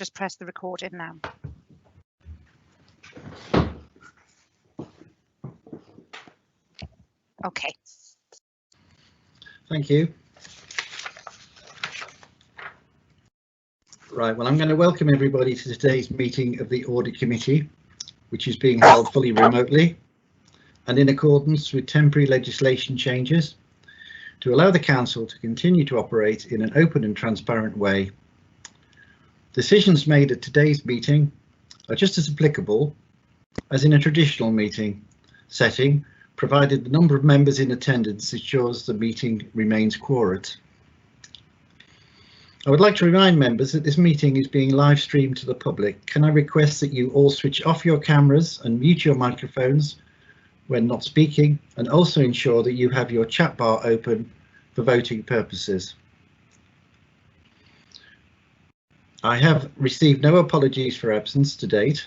just press the recording now. Okay. Thank you. Right, well, I'm going to welcome everybody to today's meeting of the Audit Committee, which is being held fully remotely and in accordance with temporary legislation changes to allow the Council to continue to operate in an open and transparent way. Decisions made at today's meeting are just as applicable as in a traditional meeting setting, provided the number of members in attendance ensures the meeting remains quorate. I would like to remind members that this meeting is being live streamed to the public. Can I request that you all switch off your cameras and mute your microphones when not speaking, and also ensure that you have your chat bar open for voting purposes. I have received no apologies for absence to date.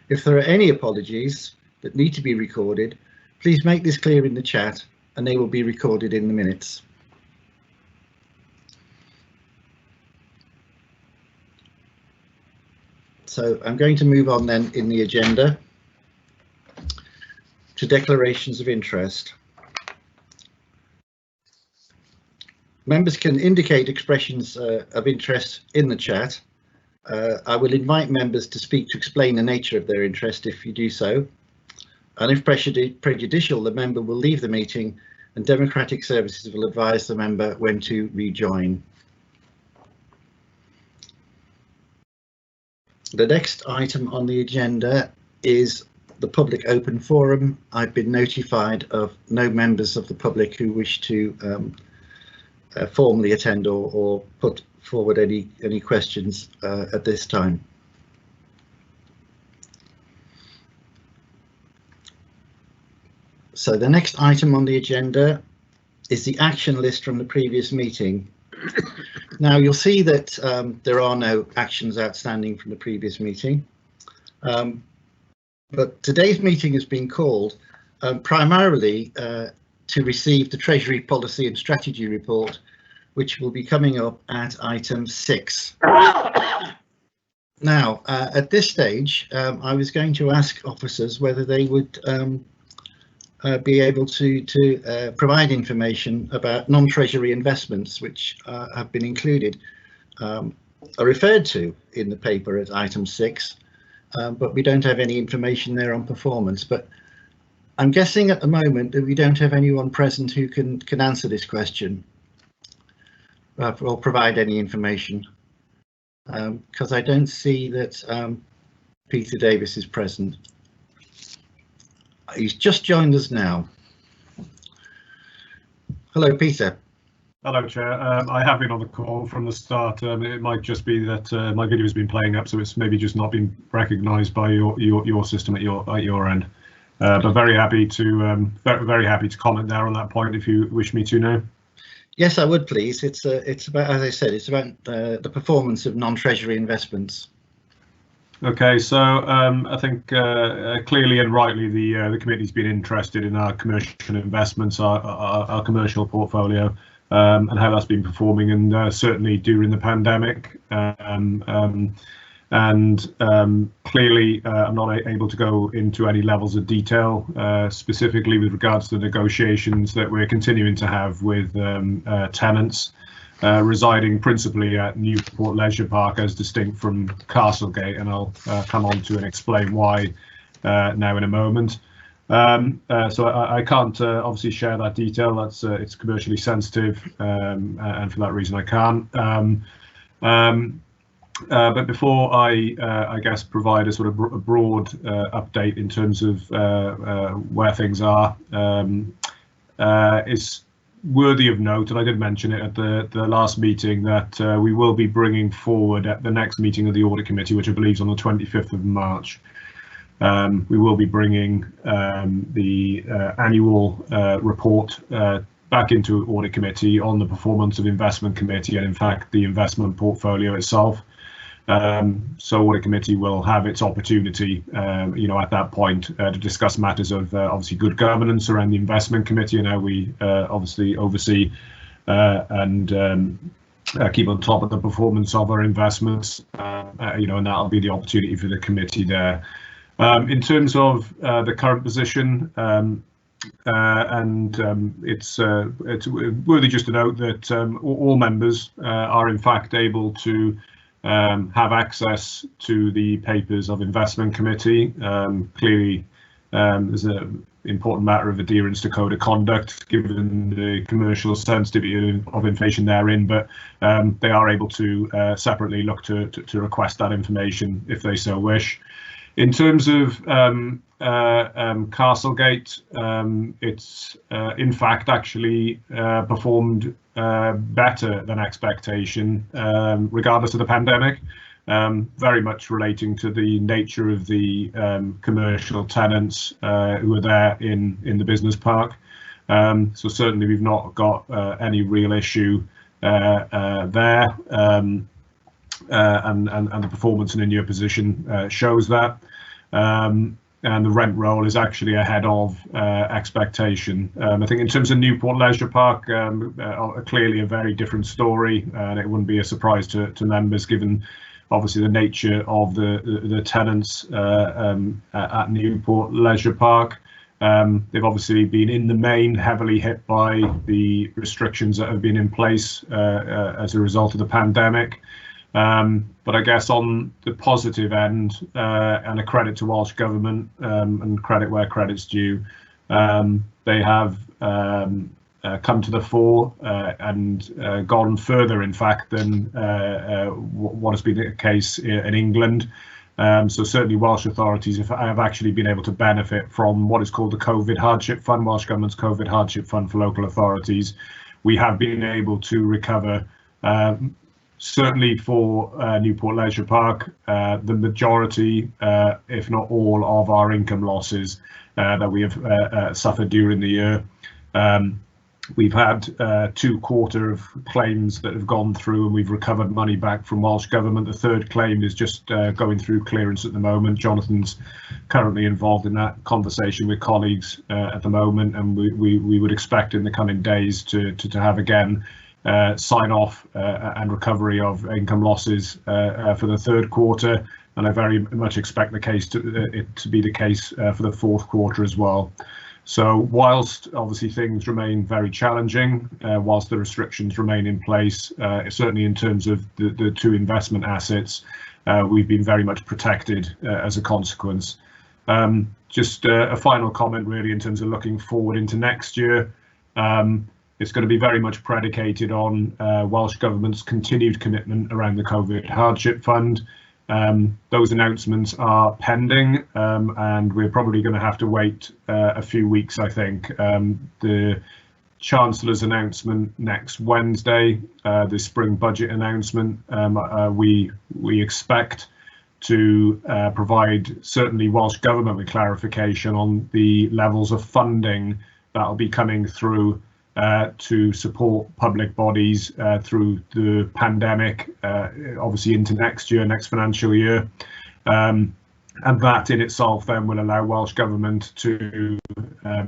If there are any apologies that need to be recorded, please make this clear in the chat and they will be recorded in the minutes. So I'm going to move on then in the agenda to declarations of interest. Members can indicate expressions of interest in the chat. I will invite members to speak to explain the nature of their interest if you do so. And if prejudicial, the member will leave the meeting and Democratic Services will advise the member when to rejoin. The next item on the agenda is the public open forum. I've been notified of no members of the public who wish to formally attend or put forward any questions at this time. So the next item on the agenda is the action list from the previous meeting. Now you'll see that there are no actions outstanding from the previous meeting, but today's meeting has been called primarily to receive the Treasury Policy and Strategy Report, which will be coming up at item 6. Now, at this stage, I was going to ask officers whether they would be able to provide information about non-Treasury investments, which have been included, are referred to in the paper at item 6, but we don't have any information there on performance. But I'm guessing at the moment that we don't have anyone present who can answer this question or provide any information, because I don't see that Peter Davis is present. He's just joined us now. Hello, Peter. Hello, Chair. I have been on the call from the start. It might just be that my video has been playing up, so it's maybe just not been recognised by your system at your end. But very happy to comment there on that point if you wish me to now. Yes, I would, please. It's about, as I said, it's about the performance of non-Treasury investments. Okay, so I think clearly and rightly the committee's been interested in our commercial investments, our commercial portfolio, and how that's been performing, and certainly during the pandemic. Clearly, I'm not able to go into any levels of detail, specifically with regards to the negotiations that we're continuing to have with tenants residing principally at Newport Leisure Park, as distinct from Castlegate, and I'll come on to and explain why now in a moment. So I can't obviously share that detail. That's it's commercially sensitive, and for that reason I can't. But before I guess provide a sort of a broad update in terms of where things are, it's worthy of note, and I did mention it at the last meeting, that we will be bringing forward at the next meeting of the Audit Committee, which I believe is on the 25th of March. We will be bringing the annual report back into Audit Committee on the performance of Investment Committee and in fact the investment portfolio itself. So Audit Committee will have its opportunity, at that point to discuss matters of obviously good governance around the Investment Committee and how we obviously oversee and keep on top of the performance of our investments, and that'll be the opportunity for the committee there. In terms of the current position, it's worthy just to note that all members are in fact able to have access to the papers of investment committee. Clearly, there's an important matter of adherence to code of conduct given the commercial sensitivity of information therein, but they are able to separately look to request that information if they so wish. In terms of Castlegate, it's in fact actually performed better than expectation, regardless of the pandemic, very much relating to the nature of the commercial tenants who are there in the business park. So certainly we've not got any real issue there. And the performance in a new position shows that, and the rent roll is actually ahead of expectation. I think in terms of Newport Leisure Park, clearly a very different story, and it wouldn't be a surprise to members given obviously the nature of the tenants at Newport Leisure Park. They've obviously been in the main heavily hit by the restrictions that have been in place as a result of the pandemic. But I guess on the positive end, and a credit to Welsh Government, and credit where credit's due, they have come to the fore and gone further, in fact, than what has been the case in England. So certainly Welsh authorities have actually been able to benefit from what is called the COVID Hardship Fund, Welsh Government's COVID Hardship Fund for local authorities. We have been able to recover, certainly for Newport Leisure Park, the majority, if not all, of our income losses that we have suffered during the year. We've had 2/4 of claims that have gone through and we've recovered money back from Welsh Government. The third claim is just going through clearance at the moment. Jonathan's currently involved in that conversation with colleagues at the moment, and we would expect in the coming days to have again sign off and recovery of income losses for the third quarter, and I very much expect the case to be the case for the fourth quarter as well. So whilst obviously things remain very challenging, whilst the restrictions remain in place, certainly in terms of the two investment assets, we've been very much protected as a consequence. Just a final comment really in terms of looking forward into next year. It's going to be very much predicated on Welsh Government's continued commitment around the COVID Hardship Fund. Those announcements are pending, and we're probably going to have to wait a few weeks, I think. The Chancellor's announcement next Wednesday, the spring budget announcement, we expect to provide certainly Welsh Government with clarification on the levels of funding that will be coming through to support public bodies through the pandemic, obviously into next year, next financial year. And that in itself then will allow Welsh Government to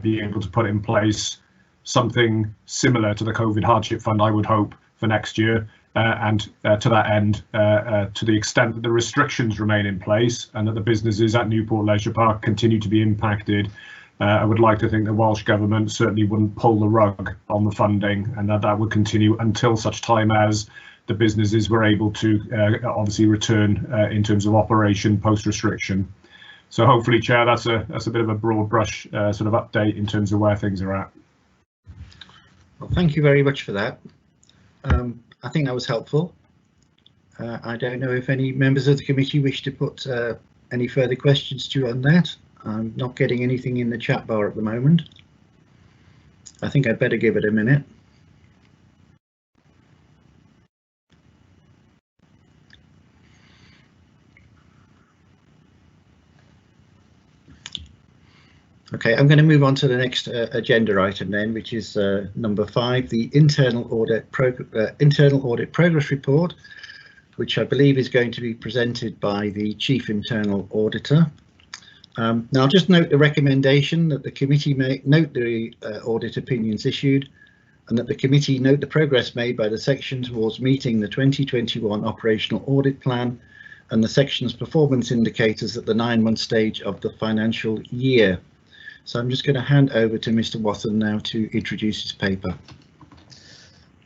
be able to put in place something similar to the COVID Hardship Fund, I would hope, for next year. And to that end, to the extent that the restrictions remain in place and that the businesses at Newport Leisure Park continue to be impacted, I would like to think the Welsh Government certainly wouldn't pull the rug on the funding, and that would continue until such time as the businesses were able to obviously return in terms of operation post-restriction. So hopefully, Chair, that's a bit of a broad brush sort of update in terms of where things are at. Well, thank you very much for that. I think that was helpful. I don't know if any members of the committee wish to put any further questions to you on that. I'm not getting anything in the chat bar at the moment. I think I'd better give it a minute. Okay, I'm going to move on to the next agenda item then, which is number 5, the internal audit progress report, which I believe is going to be presented by the Chief Internal Auditor. Now, I'll just note the recommendation that the committee may note the audit opinions issued and that the committee note the progress made by the section towards meeting the 2021 operational audit plan and the section's performance indicators at the 9-month stage of the financial year. So I'm just going to hand over to Mr. Watson now to introduce his paper.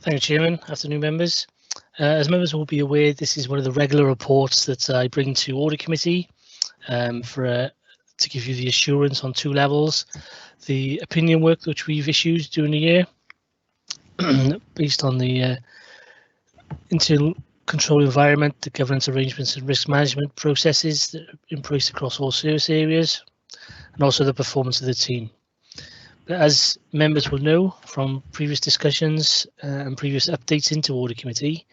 Thank you, Chairman. Afternoon, members. As members will be aware, this is one of the regular reports that I bring to Audit Committee to give you the assurance on 2 levels. The opinion work which we've issued during the year based on the internal control environment, the governance arrangements and risk management processes that are in place across all service areas, and also the performance of the team. But as members will know from previous discussions and previous updates into Audit Committee,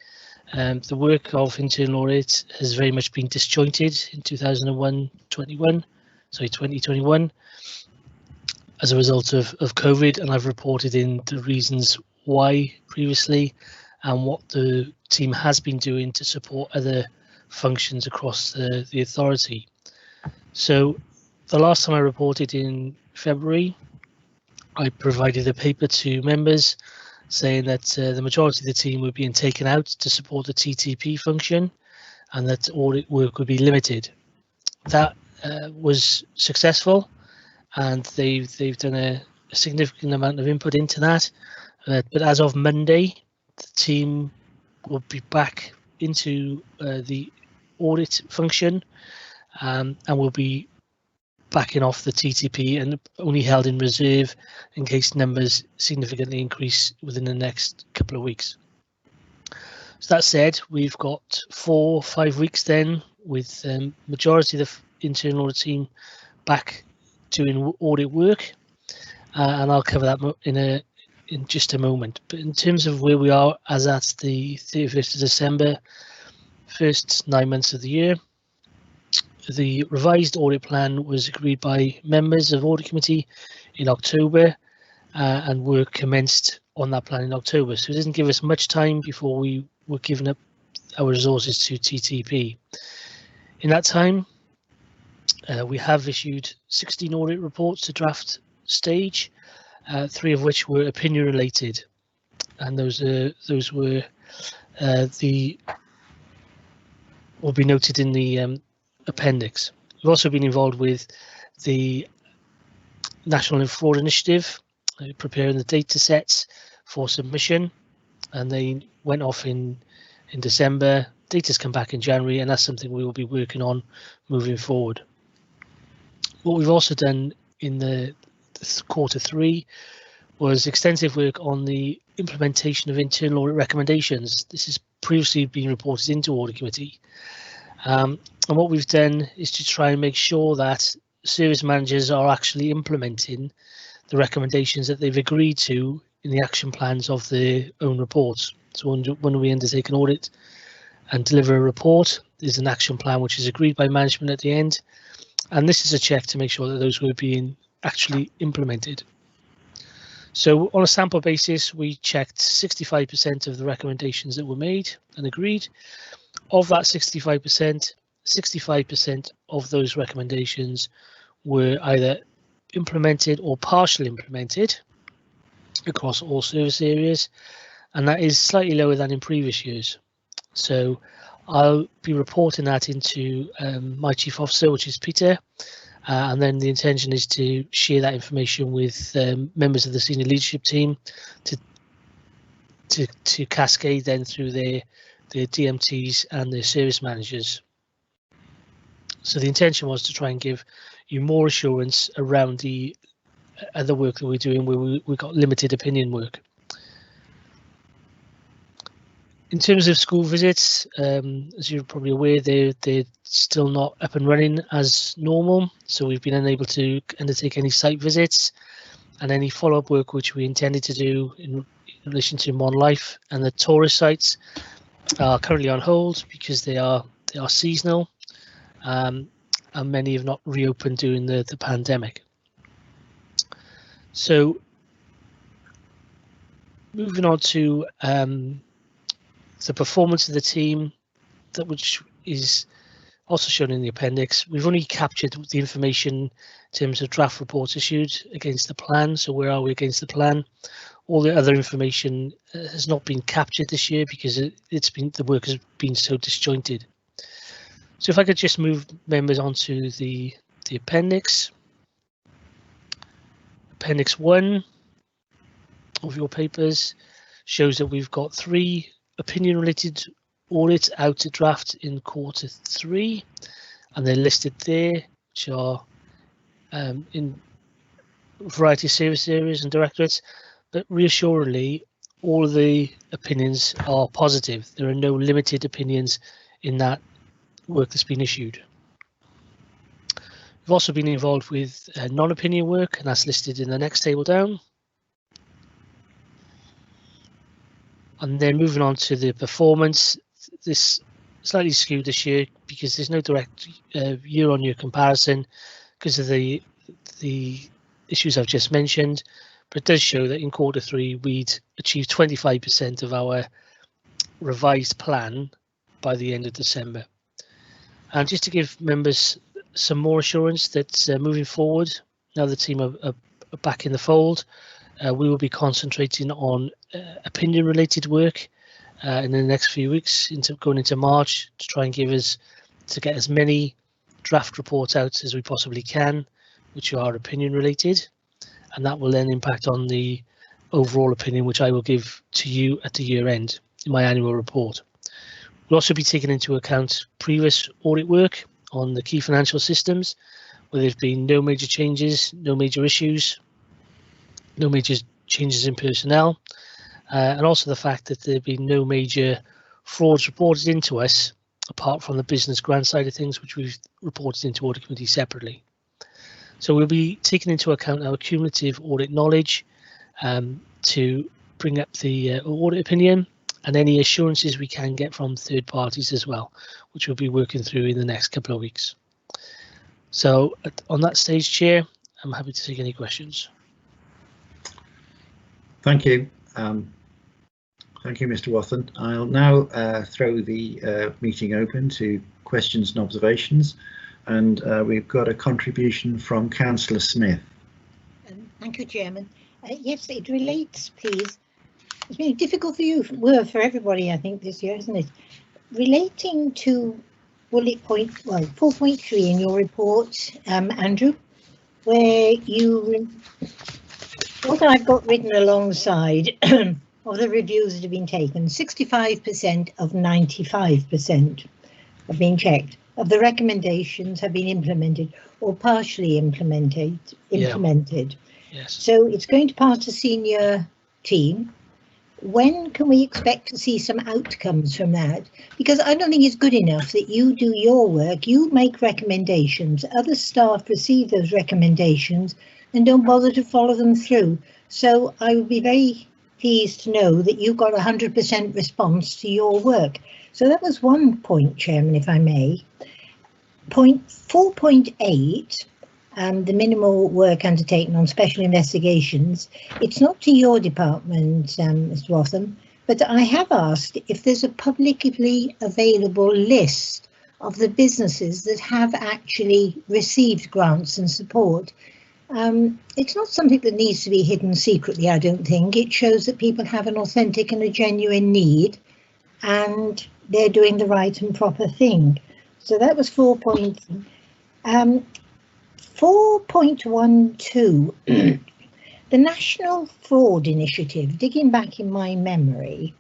the work of internal audit has very much been disjointed in 2021 as a result of COVID, and I've reported in the reasons why previously and what the team has been doing to support other functions across the authority. So the last time I reported in February, I provided a paper to members saying that the majority of the team were being taken out to support the TTP function and that audit work would be limited. That was successful, and they've done a significant amount of input into that. But as of Monday, the team will be back into the audit function and will be backing off the TTP and only held in reserve in case numbers significantly increase within the next couple of weeks. So that said, we've got 4 or 5 weeks then with majority of the internal audit team back doing audit work, and I'll cover that in just a moment. But in terms of where we are as at the 31st of December, first 9 months of the year, the revised audit plan was agreed by members of Audit Committee in October, and work commenced on that plan in October. So it doesn't give us much time before we were giving up our resources to TTP. In that time, we have issued 16 audit reports to draft stage, 3 of which were opinion related, and those were will be noted in the appendix. We've also been involved with the National Fraud Initiative, preparing the data sets for submission, and they went off in December. Data's come back in January, and that's something we will be working on moving forward. What we've also done in the Q3 was extensive work on the implementation of internal audit recommendations. This has previously been reported into Audit Committee. And what we've done is to try and make sure that service managers are actually implementing the recommendations that they've agreed to in the action plans of their own reports. So when we undertake an audit and deliver a report, there's an action plan which is agreed by management at the end. And this is a check to make sure that those were being actually implemented. So on a sample basis, we checked 65% of the recommendations that were made and agreed. Of that 65% of those recommendations were either implemented or partially implemented across all service areas, and that is slightly lower than in previous years. So I'll be reporting that into my chief officer, which is Peter, and then the intention is to share that information with members of the senior leadership team to cascade then through their DMTs and their service managers. So the intention was to try and give you more assurance around the other work that we're doing where we got limited opinion work. In terms of school visits, as you're probably aware, they're still not up and running as normal, so we've been unable to undertake any site visits, and any follow-up work which we intended to do in relation to Mon Life and the tourist sites are currently on hold because they are seasonal, and many have not reopened during the pandemic. So moving on to the performance of the team, which is Also shown in the appendix, we've only captured the information in terms of draft reports issued against the plan. So where are we against the plan? All the other information has not been captured this year because the work has been so disjointed. So if I could just move members onto the appendix. Appendix 1 of your papers shows that we've got 3 opinion related audits out to draft in Q3, and they're listed there, which are in a variety of service areas and directorates. But reassuringly, all of the opinions are positive. There are no limited opinions in that work that's been issued. We've also been involved with non-opinion work, and that's listed in the next table down. And then moving on to the performance, this slightly skewed this year because there's no direct year-on-year comparison because of the issues I've just mentioned. But it does show that in Q3 we'd achieved 25% of our revised plan by the end of December. And just to give members some more assurance that moving forward, now the team are back in the fold, we will be concentrating on opinion related work in the next few weeks going into March to try and get as many draft reports out as we possibly can, which are opinion related, and that will then impact on the overall opinion, which I will give to you at the year end in my annual report. We'll also be taking into account previous audit work on the key financial systems, where there's been no major changes, no major issues, no major changes in personnel, and also the fact that there have been no major frauds reported into us, apart from the business grant side of things, which we've reported into audit committee separately. So we'll be taking into account our cumulative audit knowledge to bring up the audit opinion and any assurances we can get from third parties as well, which we'll be working through in the next couple of weeks. So on that stage, Chair, I'm happy to take any questions. Thank you. Thank you, Mr. Wathen. I'll now throw the meeting open to questions and observations, and we've got a contribution from Councillor Smith. Thank you, Chairman. Yes, it relates, please. It's been difficult for everybody, I think, this year, isn't it? Relating to bullet point, 4.3 in your report, Andrew, where what I've got written alongside of the reviews that have been taken, 65% of 95% have been checked. Of the recommendations have been implemented or partially implemented. Yes. So it's going to pass to senior team. When can we expect to see some outcomes from that? Because I don't think it's good enough that you do your work, you make recommendations, other staff receive those recommendations and don't bother to follow them through. So I would be very pleased to know that you got 100% response to your work. So that was one point, Chairman, if I may. Point 4.8, the minimal work undertaken on special investigations. It's not to your department, Mr. Wathen, but I have asked if there's a publicly available list of the businesses that have actually received grants and support. It's not something that needs to be hidden secretly, I don't think. It shows that people have an authentic and a genuine need and they're doing the right and proper thing. So that was 4.3. 4.12, the National Fraud Initiative, digging back in my memory,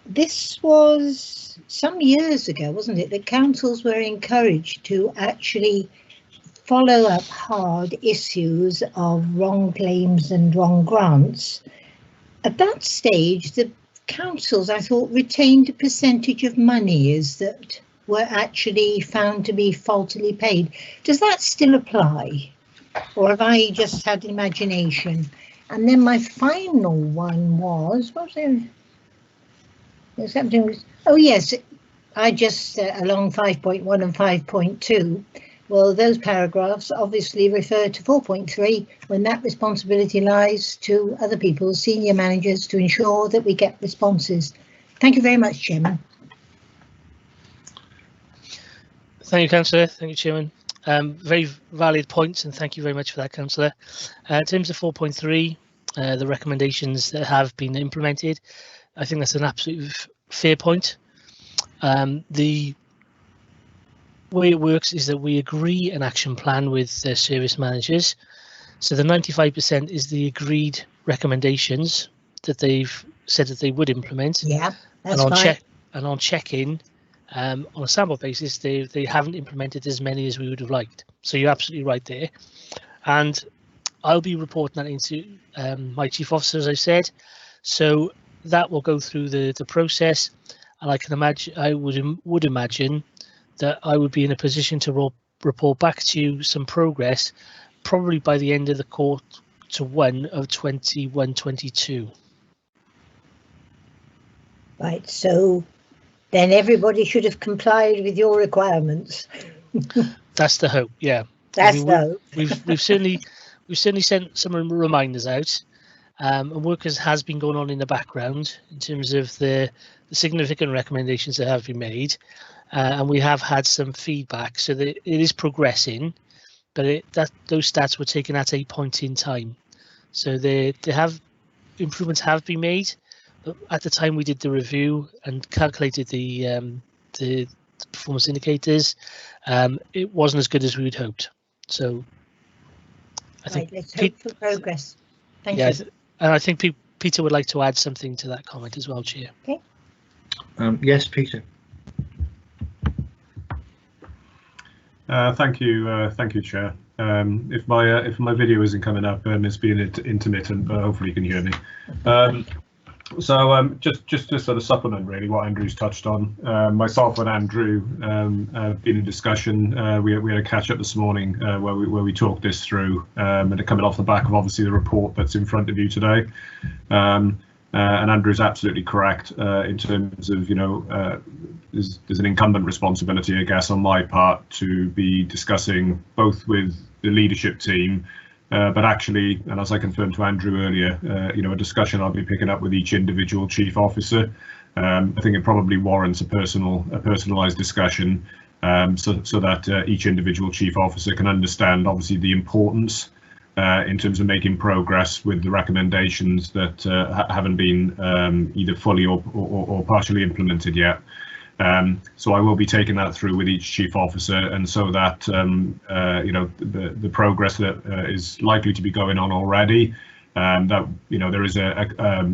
this was some years ago, wasn't it, that councils were encouraged to actually follow up hard issues of wrong claims and wrong grants. At that stage, the councils, I thought, retained a percentage of monies that were actually found to be faultily paid. Does that still apply? Or have I just had imagination? And then my final one was, what was there? There's something, oh yes, I just, along 5.1 and 5.2, well, those paragraphs obviously refer to 4.3 when that responsibility lies to other people, senior managers, to ensure that we get responses. Thank you very much, Chairman. Thank you, Councillor. Thank you, Chairman. Very valid points, and thank you very much for that, Councillor. In terms of 4.3, the recommendations that have been implemented, I think that's an absolute fair point. The way it works is that we agree an action plan with the service managers. So the 95% is the agreed recommendations that they've said that they would implement. Yeah, that's fine. And on check-in, on a sample basis, they haven't implemented as many as we would have liked. So you're absolutely right there. And I'll be reporting that into my chief officer, as I said. So that will go through the process, and I can imagine, I would imagine that I would be in a position to report back to you some progress, probably by the end of the Q1 of 21-22. Right. So then everybody should have complied with your requirements. That's the hope. Yeah. That's the hope. We've certainly sent some reminders out. And work has been going on in the background in terms of the significant recommendations that have been made, and we have had some feedback, so that it is progressing, but those stats were taken at a point in time. So improvements have been made, but at the time we did the review and calculated the performance indicators, it wasn't as good as we had hoped. So I think let's hope for progress. Thank you. And I think Peter would like to add something to that comment as well, Chair. Okay. Yes, Peter. Thank you, Chair. If my video isn't coming up, it's being intermittent, but hopefully you can hear me. So just to sort of supplement really what Andrew's touched on, myself and Andrew have been in discussion. We had a catch up this morning where we talked this through, and it coming off the back of obviously the report that's in front of you today. And Andrew's absolutely correct in terms of, you know, there's an incumbent responsibility, I guess, on my part to be discussing both with the leadership team, but actually, and as I confirmed to Andrew earlier, you know, a discussion I'll be picking up with each individual chief officer. I think it probably warrants a personalised discussion, so that each individual chief officer can understand, obviously, the importance in terms of making progress with the recommendations that haven't been either fully or partially implemented yet. So I will be taking that through with each chief officer, and so that you know, the progress that is likely to be going on already, that, you know, there is a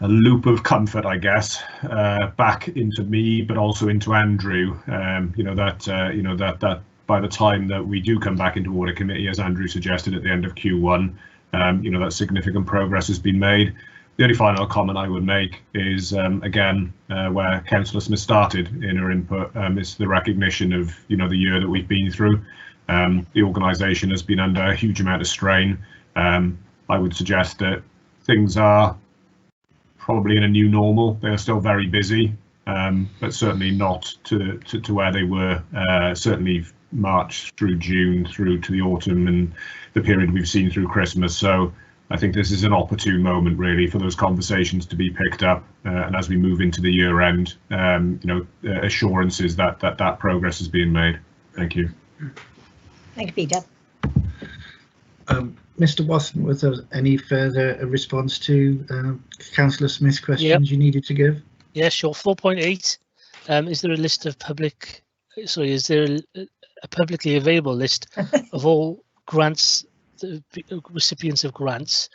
loop of comfort, I guess, back into me, but also into Andrew. You know, that by the time that we do come back into audit committee, as Andrew suggested at the end of Q1, you know, that significant progress has been made. The only final comment I would make is, again, where Councillor Smith started in her input, is the recognition of, you know, the year that we've been through. The organisation has been under a huge amount of strain. I would suggest that things are probably in a new normal. They are still very busy, but certainly not to where they were, certainly March through June through to the autumn and the period we've seen through Christmas. So I think this is an opportune moment really for those conversations to be picked up, and as we move into the year end, you know, assurances that progress is being made. Thank you. Thank you, Peter. Mr. Watson, was there any further response to Councillor Smith's questions you needed to give? Yeah, sure. 4.8. Is there a list of is there a publicly available list of all grants, the recipients of grants?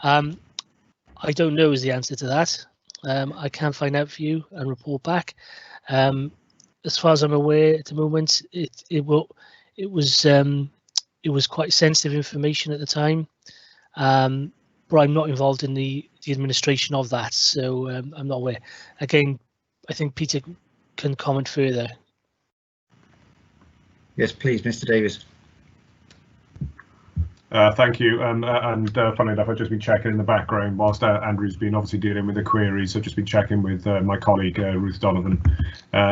I don't know is the answer to that. I can find out for you and report back. As far as I'm aware at the moment, it was quite sensitive information at the time, but I'm not involved in the administration of that, so I'm not aware. Again, I think Peter can comment further. Yes, please, Mr. Davis. Thank you. And funnily enough, I've just been checking in the background whilst Andrew's been obviously dealing with the queries. I've just been checking with my colleague Ruth Donovan,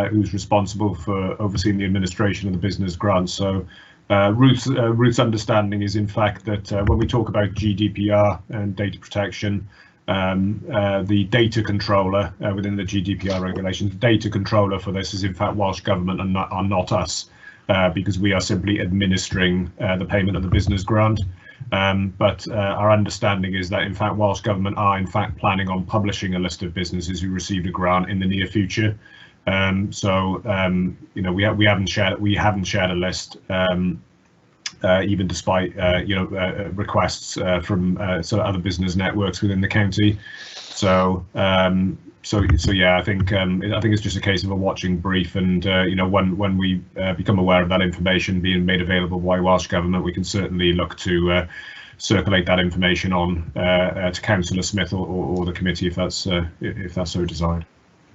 who's responsible for overseeing the administration of the business grants. So Ruth's understanding is in fact that when we talk about GDPR and data protection, the data controller within the GDPR regulations. Data controller for this is in fact Welsh Government and are not us, because we are simply administering the payment of the business grant. But our understanding is that in fact Welsh Government are in fact planning on publishing a list of businesses who received a grant in the near future. You know, we haven't shared a list, even despite requests from sort of other business networks within the county. So yeah, I think it's just a case of a watching brief, and you know, when we become aware of that information being made available by Welsh Government, we can certainly look to circulate that information on to Councillor Smith or the committee if that's so desired.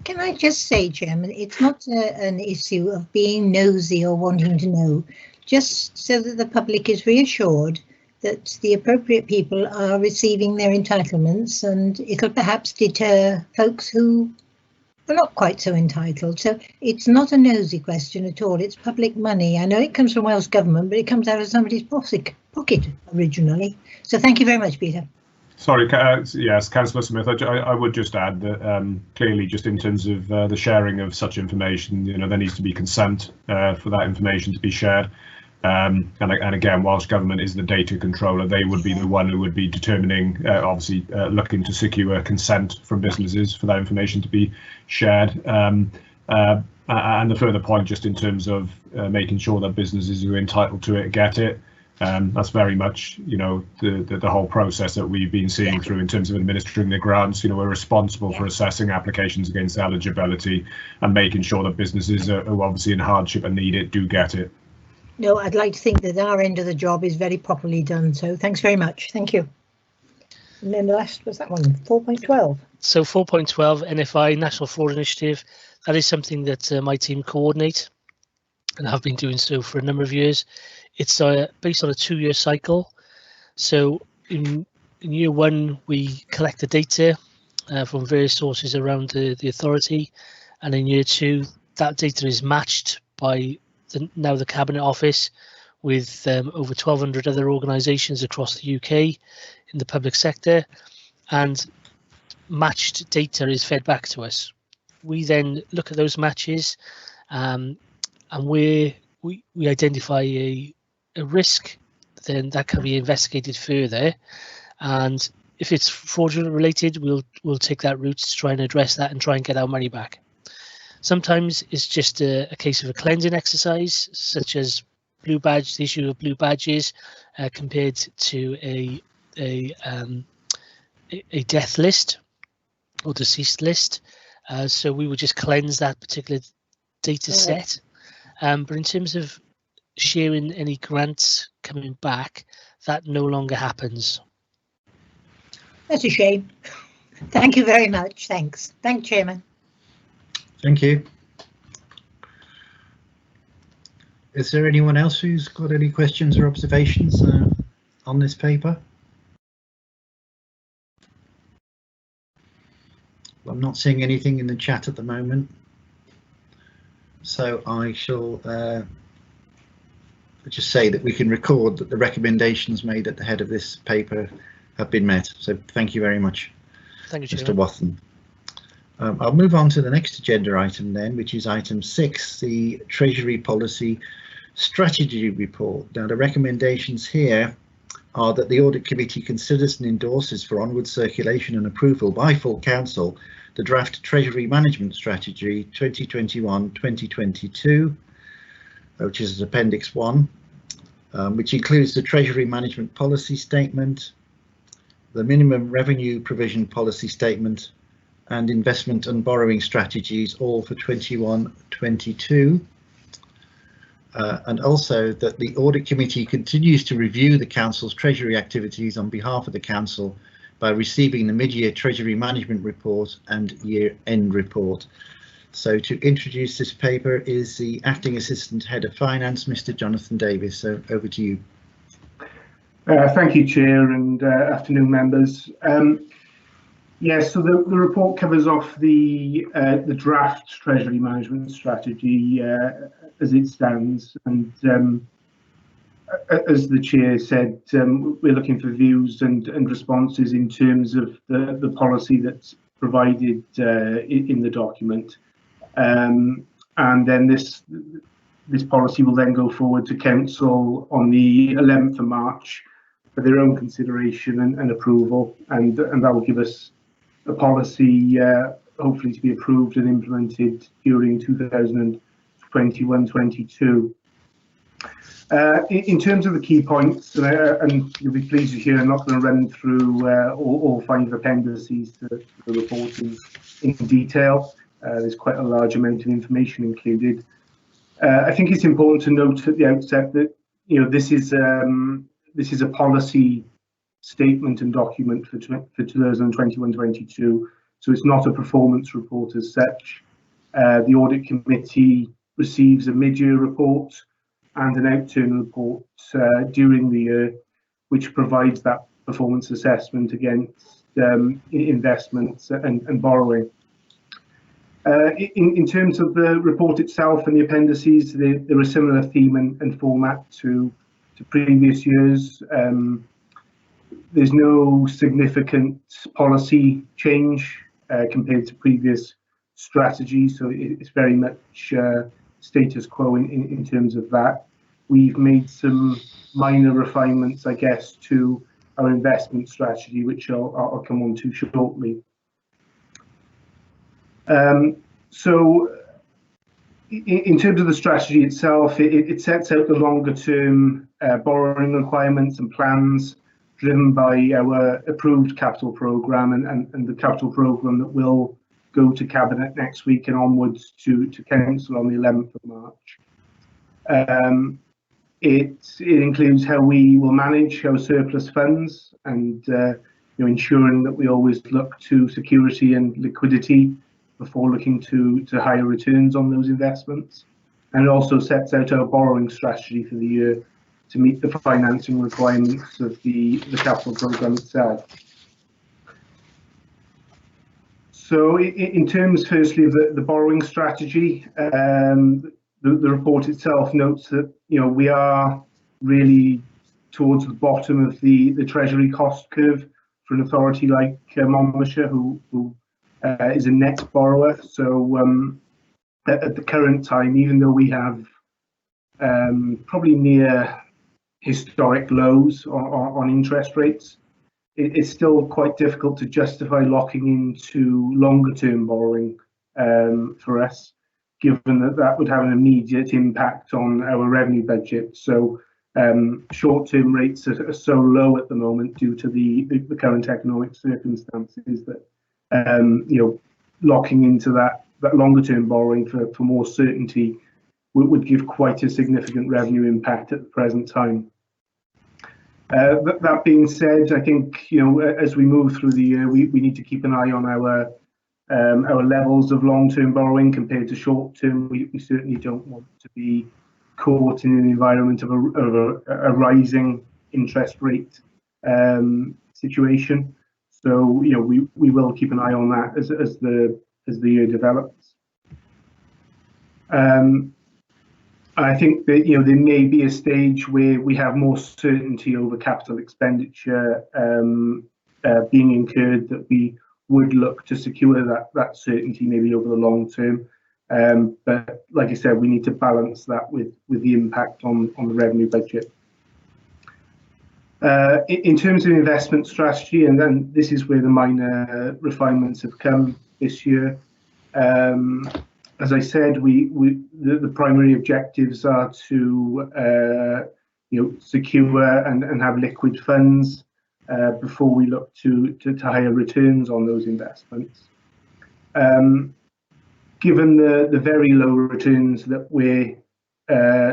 Can I just say, Chairman, it's not an issue of being nosy or wanting to know, just so that the public is reassured that the appropriate people are receiving their entitlements, and it'll perhaps deter folks who are not quite so entitled. So it's not a nosy question at all. It's public money. I know it comes from Welsh Government, but it comes out of somebody's pocket originally. So thank you very much, Peter. Sorry, yes, Councillor Smith, I would just add that clearly, just in terms of the sharing of such information, you know, there needs to be consent for that information to be shared. And again, Welsh Government is the data controller. They would be the one who would be determining, obviously looking to secure consent from businesses for that information to be shared. And the further point, just in terms of making sure that businesses who are entitled to it get it. That's very much, you know, the whole process that we've been seeing through in terms of administering the grants. You know, we're responsible for assessing applications against eligibility and making sure that businesses who are obviously in hardship and need it do get it. No, I'd like to think that our end of the job is very properly done. So thanks very much. Thank you. And then the last was that one, 4.12. So 4.12 NFI National Fraud Initiative. That is something that my team coordinate and have been doing so for a number of years. It's based on a 2-year cycle. So in year one, we collect the data from various sources around the authority. And in year two, that data is matched by the Cabinet Office with over 1,200 other organisations across the UK in the public sector. And matched data is fed back to us. We then look at those matches and we identify a risk, then that can be investigated further, and if it's fraudulent related, we'll take that route to try and address that and try and get our money back. Sometimes it's just a case of a cleansing exercise, such as blue badge, the issue of blue badges compared to a death list or deceased list. So we would just cleanse that particular data set. But in terms of sharing any grants coming back, that no longer happens. That's a shame. Thank you very much. Thanks. Thank you, Chairman. Thank you. Is there anyone else who's got any questions or observations on this paper? I'm not seeing anything in the chat at the moment, so I shall just say that we can record that the recommendations made at the head of this paper have been met. So thank you very much, thank you, Mr. Wathen. I'll move on to the next agenda item then, which is item 6, the Treasury Policy Strategy Report. Now, the recommendations here are that the Audit Committee considers and endorses for onward circulation and approval by full council the draft Treasury Management Strategy 2021-2022, which is Appendix 1, which includes the Treasury Management Policy Statement, the Minimum Revenue Provision Policy Statement, and Investment and Borrowing Strategies, all for 21-22. And also that the Audit Committee continues to review the Council's Treasury activities on behalf of the Council by receiving the mid-year Treasury Management Report and year-end report. So to introduce this paper is the Acting Assistant Head of Finance, Mr. Jonathan Davis. So over to you. Thank you, Chair, and afternoon, members. Yes, so the report covers off the draft Treasury Management Strategy as it stands, and as the chair said, we're looking for views and responses in terms of the policy that's provided in the document, and then this policy will then go forward to council on the 11th of March for their own consideration and approval, and that will give us a policy hopefully to be approved and implemented during 2021-22. In terms of the key points, and you'll be pleased to hear I'm not going to run through all 5 appendices to the report in detail. There's quite a large amount of information included. I think it's important to note at the outset that this is a policy statement and document for 2021-22, so it's not a performance report as such. The audit committee receives a mid-year report and an out-turn report during the year, which provides that performance assessment against investments and borrowing. In terms of the report itself and the appendices, they're a similar theme and format to previous years. There's no significant policy change compared to previous strategies, so it's very much status quo in terms of that. We've made some minor refinements, I guess, to our investment strategy, which I'll come on to shortly. So in terms of the strategy itself, it sets out the longer term borrowing requirements and plans driven by our approved capital programme and the capital programme that will go to Cabinet next week and onwards to Council on the 11th of March. It includes how we will manage our surplus funds and ensuring that we always look to security and liquidity before looking to higher returns on those investments. And it also sets out our borrowing strategy for the year to meet the financing requirements of the capital programme itself. So in terms, firstly, of the borrowing strategy, the report itself notes that we are really towards the bottom of the Treasury cost curve for an authority like Monmouthshire, who is a net borrower. So at the current time, even though we have probably near historic lows on interest rates, it's still quite difficult to justify locking into longer term borrowing for us, given that would have an immediate impact on our revenue budget. So short term rates are so low at the moment due to the current economic circumstances that locking into that longer term borrowing for more certainty would give quite a significant revenue impact at the present time. That being said, I think as we move through the year, we need to keep an eye on our levels of long-term borrowing compared to short-term. We certainly don't want to be caught in an environment of a rising interest rate situation. So we will keep an eye on that as the year develops. I think that there may be a stage where we have more certainty over capital expenditure being incurred, that we would look to secure that certainty maybe over the long term. But like I said, we need to balance that with the impact on the revenue budget. In terms of investment strategy, and then this is where the minor refinements have come this year. As I said, the primary objectives are to secure and have liquid funds before we look to higher returns on those investments. Given the very low returns that we're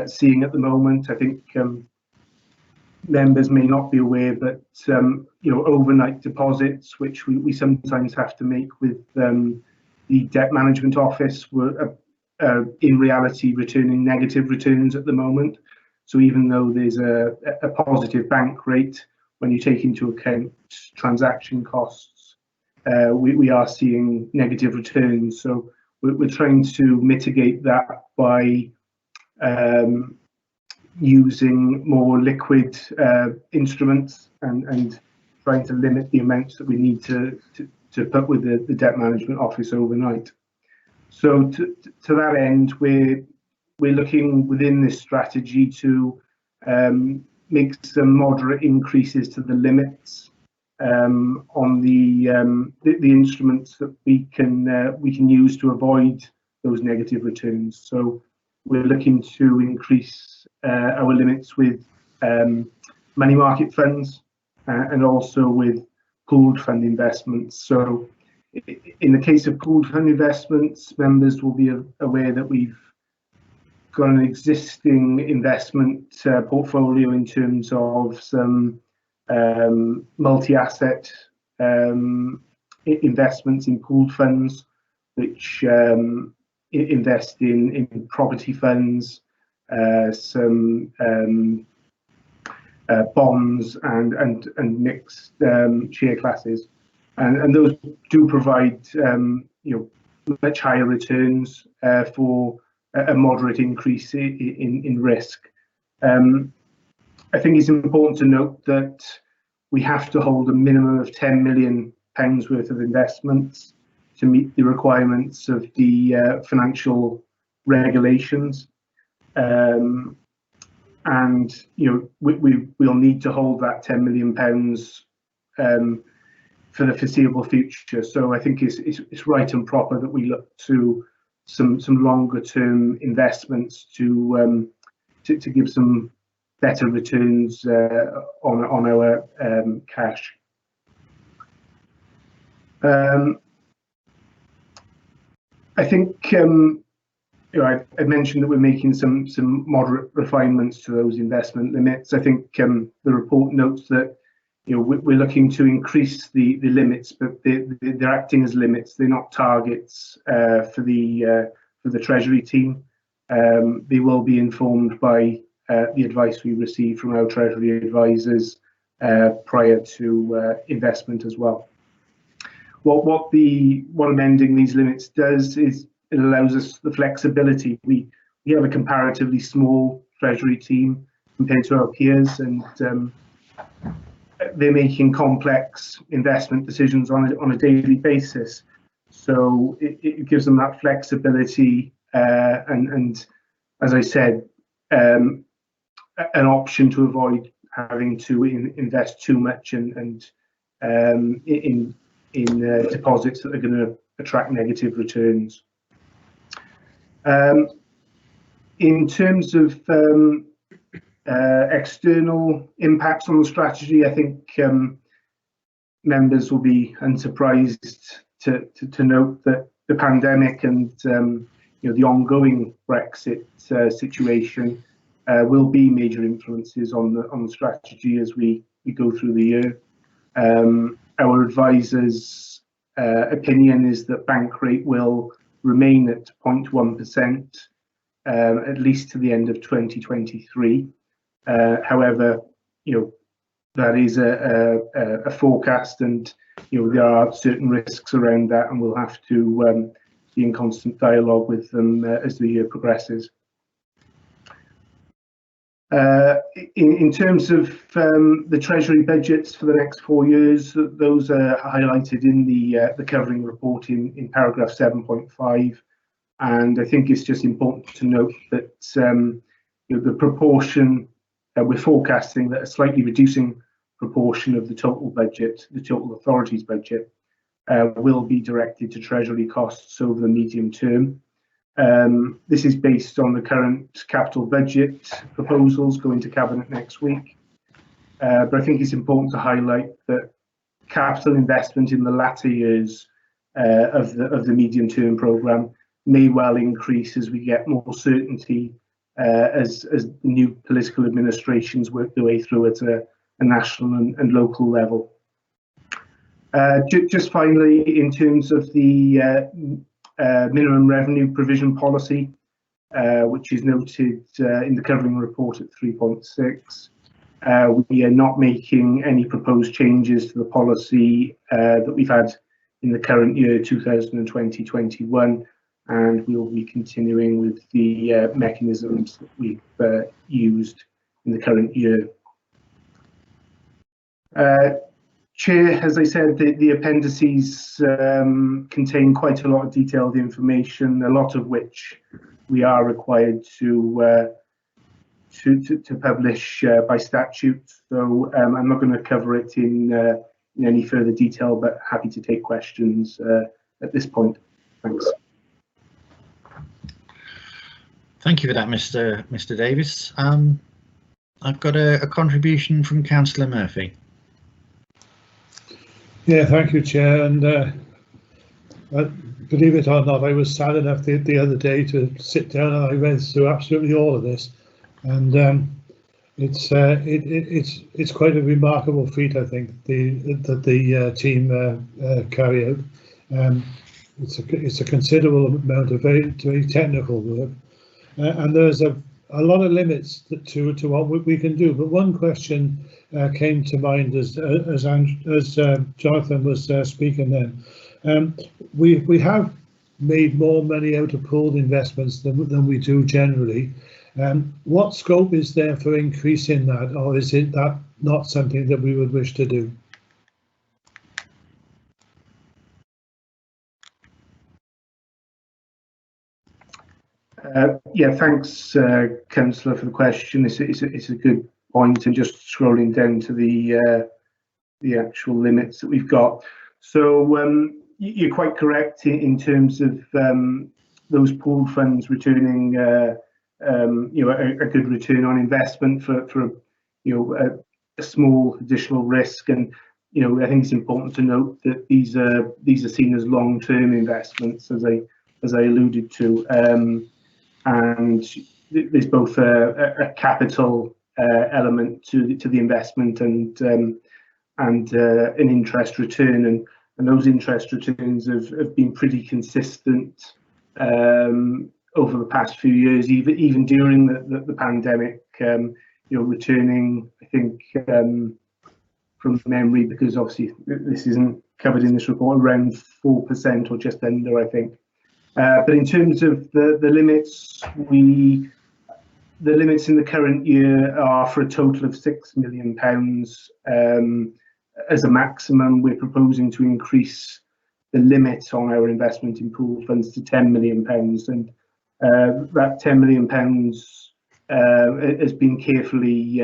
seeing at the moment, I think members may not be aware, but overnight deposits, which we sometimes have to make with the Debt Management Office, were in reality returning negative returns at the moment. So even though there's a positive bank rate, when you take into account transaction costs, we are seeing negative returns. So we're trying to mitigate that by using more liquid instruments and trying to limit the amounts that we need to put with the debt management office overnight. So to that end, we're looking within this strategy to make some moderate increases to the limits on the instruments that we can use to avoid those negative returns. So we're looking to increase our limits with money market funds and also with pooled fund investments. So in the case of pooled fund investments, members will be aware that we've got an existing investment portfolio in terms of some multi-asset investments in pooled funds, which invest in property funds, some bonds and mixed share classes, and those do provide much higher returns for a moderate increase in risk. I think it's important to note that we have to hold a minimum of £10 million worth of investments to meet the requirements of the financial regulations, and we'll need to hold that £10 million for the foreseeable future. So I think it's right and proper that we look to some longer term investments to give some better returns on our cash. I think I mentioned that we're making some moderate refinements to those investment limits. I think the report notes that we're looking to increase the limits, but they're acting as limits. They're not targets for the Treasury team. They will be informed by the advice we receive from our Treasury advisors prior to investment as well. What amending these limits does is it allows us the flexibility. We have a comparatively small Treasury team compared to our peers, and they're making complex investment decisions on a daily basis. So it gives them that flexibility and as I said, an option to avoid having to invest too much and in deposits that are going to attract negative returns. In terms of external impacts on the strategy, I think members will be unsurprised to note that the pandemic and the ongoing Brexit situation will be major influences on the strategy as we go through the year. Our advisors' opinion is that bank rate will remain at 0.1% at least to the end of 2023. However, that is a forecast, and there are certain risks around that, and we'll have to be in constant dialogue with them as the year progresses. In terms of the Treasury budgets for the next 4 years, those are highlighted in the covering report in paragraph 7.5, and I think it's just important to note that the proportion we're forecasting that a slightly reducing proportion of the total budget, the total authorities budget, will be directed to Treasury costs over the medium term. This is based on the current capital budget proposals going to Cabinet next week. But I think it's important to highlight that capital investment in the latter years of the medium term programme may well increase as we get more certainty as new political administrations work their way through at a national and local level. Just finally, in terms of the minimum revenue provision policy, which is noted in the covering report at 3.6, we are not making any proposed changes to the policy that we've had in the current year, 2020-21, and we'll be continuing with the mechanisms that we've used in the current year. Chair, as I said, the appendices contain quite a lot of detailed information, a lot of which we are required to publish by statute. So I'm not going to cover it in any further detail, but happy to take questions at this point. Thanks. Thank you for that, Mr. Davis. I've got a contribution from Councillor Murphy. Yeah, thank you, Chair. And believe it or not, I was sad enough the other day to sit down and I read through absolutely all of this, and it's quite a remarkable feat, I think, that the team carry out. It's a considerable amount of very technical work, and there's a lot of limits to what we can do. But one question came to mind as Jonathan was speaking then. We have made more money out of pooled investments than we do generally. What scope is there for increasing that, or is it that not something that we would wish to do? Yeah, thanks, Councillor, for the question. It's a good point, and just scrolling down to the actual limits that we've got. So you're quite correct in terms of those pooled funds returning, a good return on investment for a small additional risk. And I think it's important to note that these are seen as long-term investments, as I alluded to. And there's both a capital element to the investment and an interest return, and those interest returns have been pretty consistent over the past few years, even during the pandemic. Returning, I think, from memory, because obviously this isn't covered in this report, around 4% or just under, I think. But in terms of the limits, the limits in the current year are for a total of £6 million. As a maximum, we're proposing to increase the limit on our investment in pooled funds to £10 million. And that £10 million has been carefully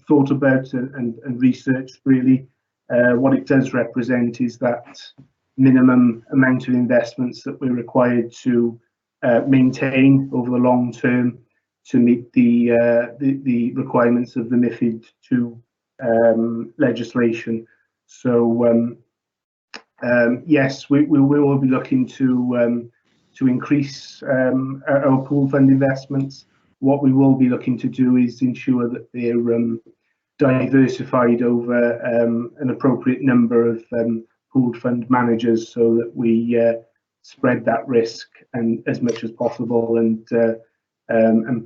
thought about and researched, really. What it does represent is that minimum amount of investments that we're required to maintain over the long term to meet the requirements of the MiFID II legislation. So yes, we will be looking to increase our pool fund investments. What we will be looking to do is ensure that they're diversified over an appropriate number of pooled fund managers, so that we spread that risk and as much as possible, and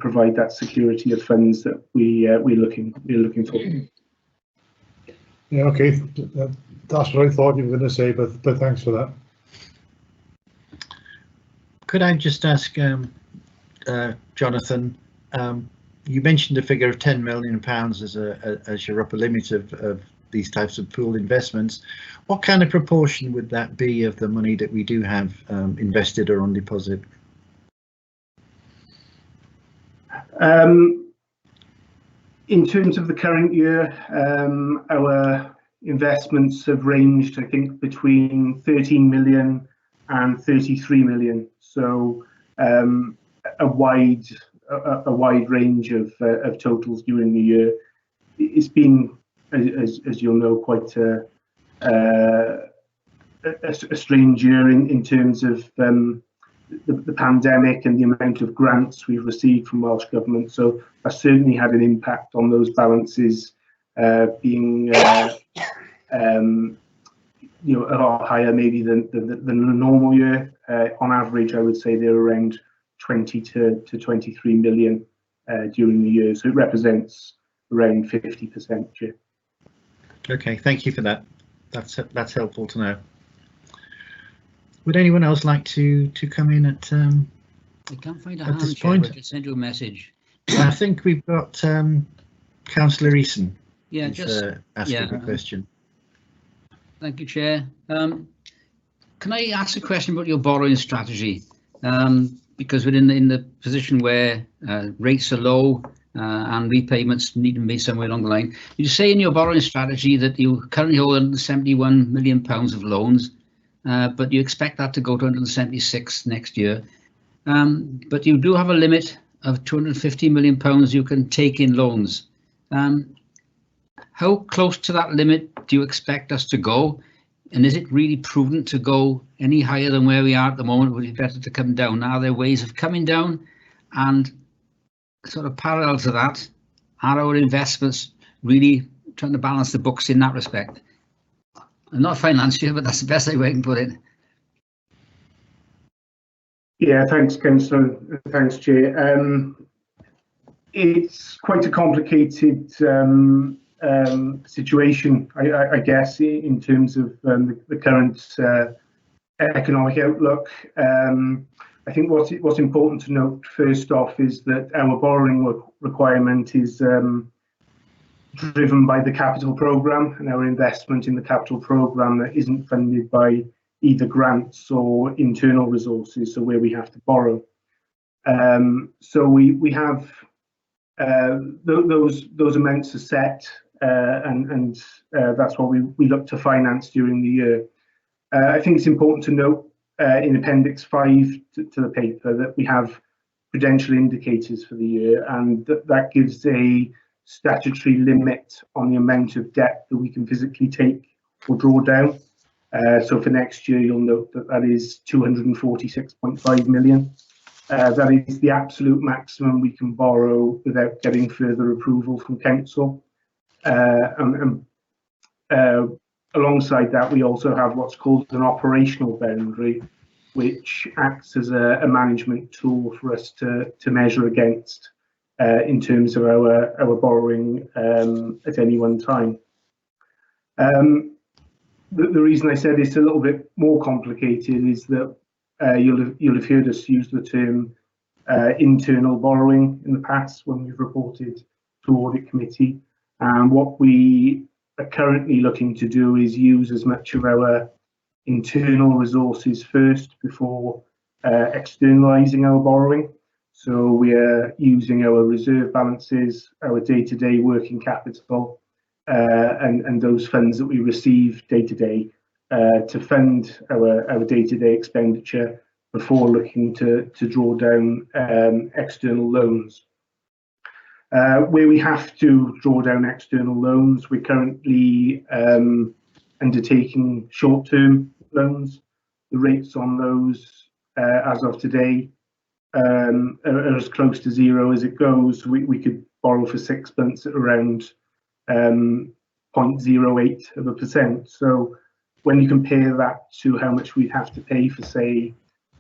provide that security of funds that we're looking for. Yeah, okay, that's what I thought you were going to say, but thanks for that. Could I just ask Jonathan? You mentioned the figure of £10 million as your upper limit of these types of pooled investments. What kind of proportion would that be of the money that we do have invested or on deposit? In terms of the current year, our investments have ranged, I think, between 13 million and 33 million. So a wide range of totals during the year. It's been, as you'll know, quite a strange year in terms of the pandemic and the amount of grants we've received from Welsh Government. So that certainly had an impact on those balances being a lot higher maybe than the normal year. On average, I would say they're around 20 to 23 million during the year. So it represents around 50%. Okay, thank you for that. That's helpful to know. Would anyone else like to come in at I can't find a at this hand, Chair, point? but I just sent you a message. I think we've got Councillor Eason. Yeah, who's, just asking a question. Thank you, Chair. Can I ask a question about your borrowing strategy? Because we're in the position where rates are low and repayments need to be somewhere along the line. You say in your borrowing strategy that you currently hold £171 million of loans, but you expect that to go to 176 next year. But you do have a limit of £250 million you can take in loans. How close to that limit do you expect us to go? And is it really prudent to go any higher than where we are at the moment? Would it be better to come down? Are there ways of coming down? And sort of parallel to that, are our investments really trying to balance the books in that respect? I'm not a financier, but that's the best way I can put it. Yeah, thanks, Councillor. Thanks, Chair. It's quite a complicated situation, I guess, in terms of the current economic outlook. I think what's important to note first off is that our borrowing requirement is driven by the capital programme, and our investment in the capital programme that isn't funded by either grants or internal resources, so where we have to borrow. So we have those amounts are set, and that's what we look to finance during the year. I think it's important to note in Appendix 5 to the paper that we have Prudential indicators for the year, and that gives a statutory limit on the amount of debt that we can physically take or draw down. So for next year, you'll note that is 246.5 million. That is the absolute maximum we can borrow without getting further approval from council. Alongside that, we also have what's called an operational boundary, which acts as a management tool for us to measure against in terms of our borrowing at any one time. The reason I said it's a little bit more complicated is that you'll have heard us use the term internal borrowing in the past when we've reported to Audit Committee. And what we are currently looking to do is use as much of our internal resources first before externalising our borrowing. So we are using our reserve balances, our day-to-day working capital, and those funds that we receive day-to-day to fund our day-to-day expenditure before looking to draw down external loans. Where we have to draw down external loans, we're currently undertaking short-term loans. The rates on those, as of today, are as close to zero as it goes. We could borrow for 6 months at around 0.08%. So when you compare that to how much we'd have to pay for, say,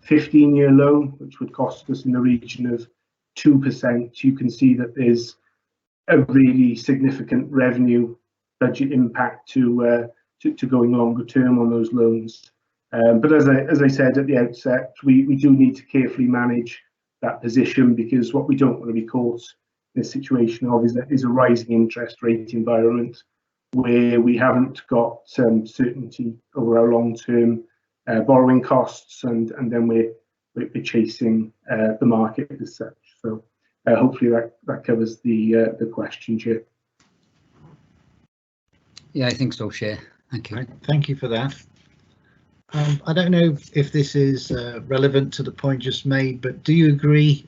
15-year loan, which would cost us in the region of 2%, you can see that there's a really significant revenue budget impact to going longer term on those loans. But as I said at the outset, we do need to carefully manage that position, because what we don't want to be caught in a situation of is a rising interest rate environment where we haven't got certainty over our long-term borrowing costs, and then we're chasing the market as such. So hopefully that covers the question, Chair. Yeah, I think so, Chair. Thank you. Right, thank you for that. I don't know if this is relevant to the point just made, but do you agree,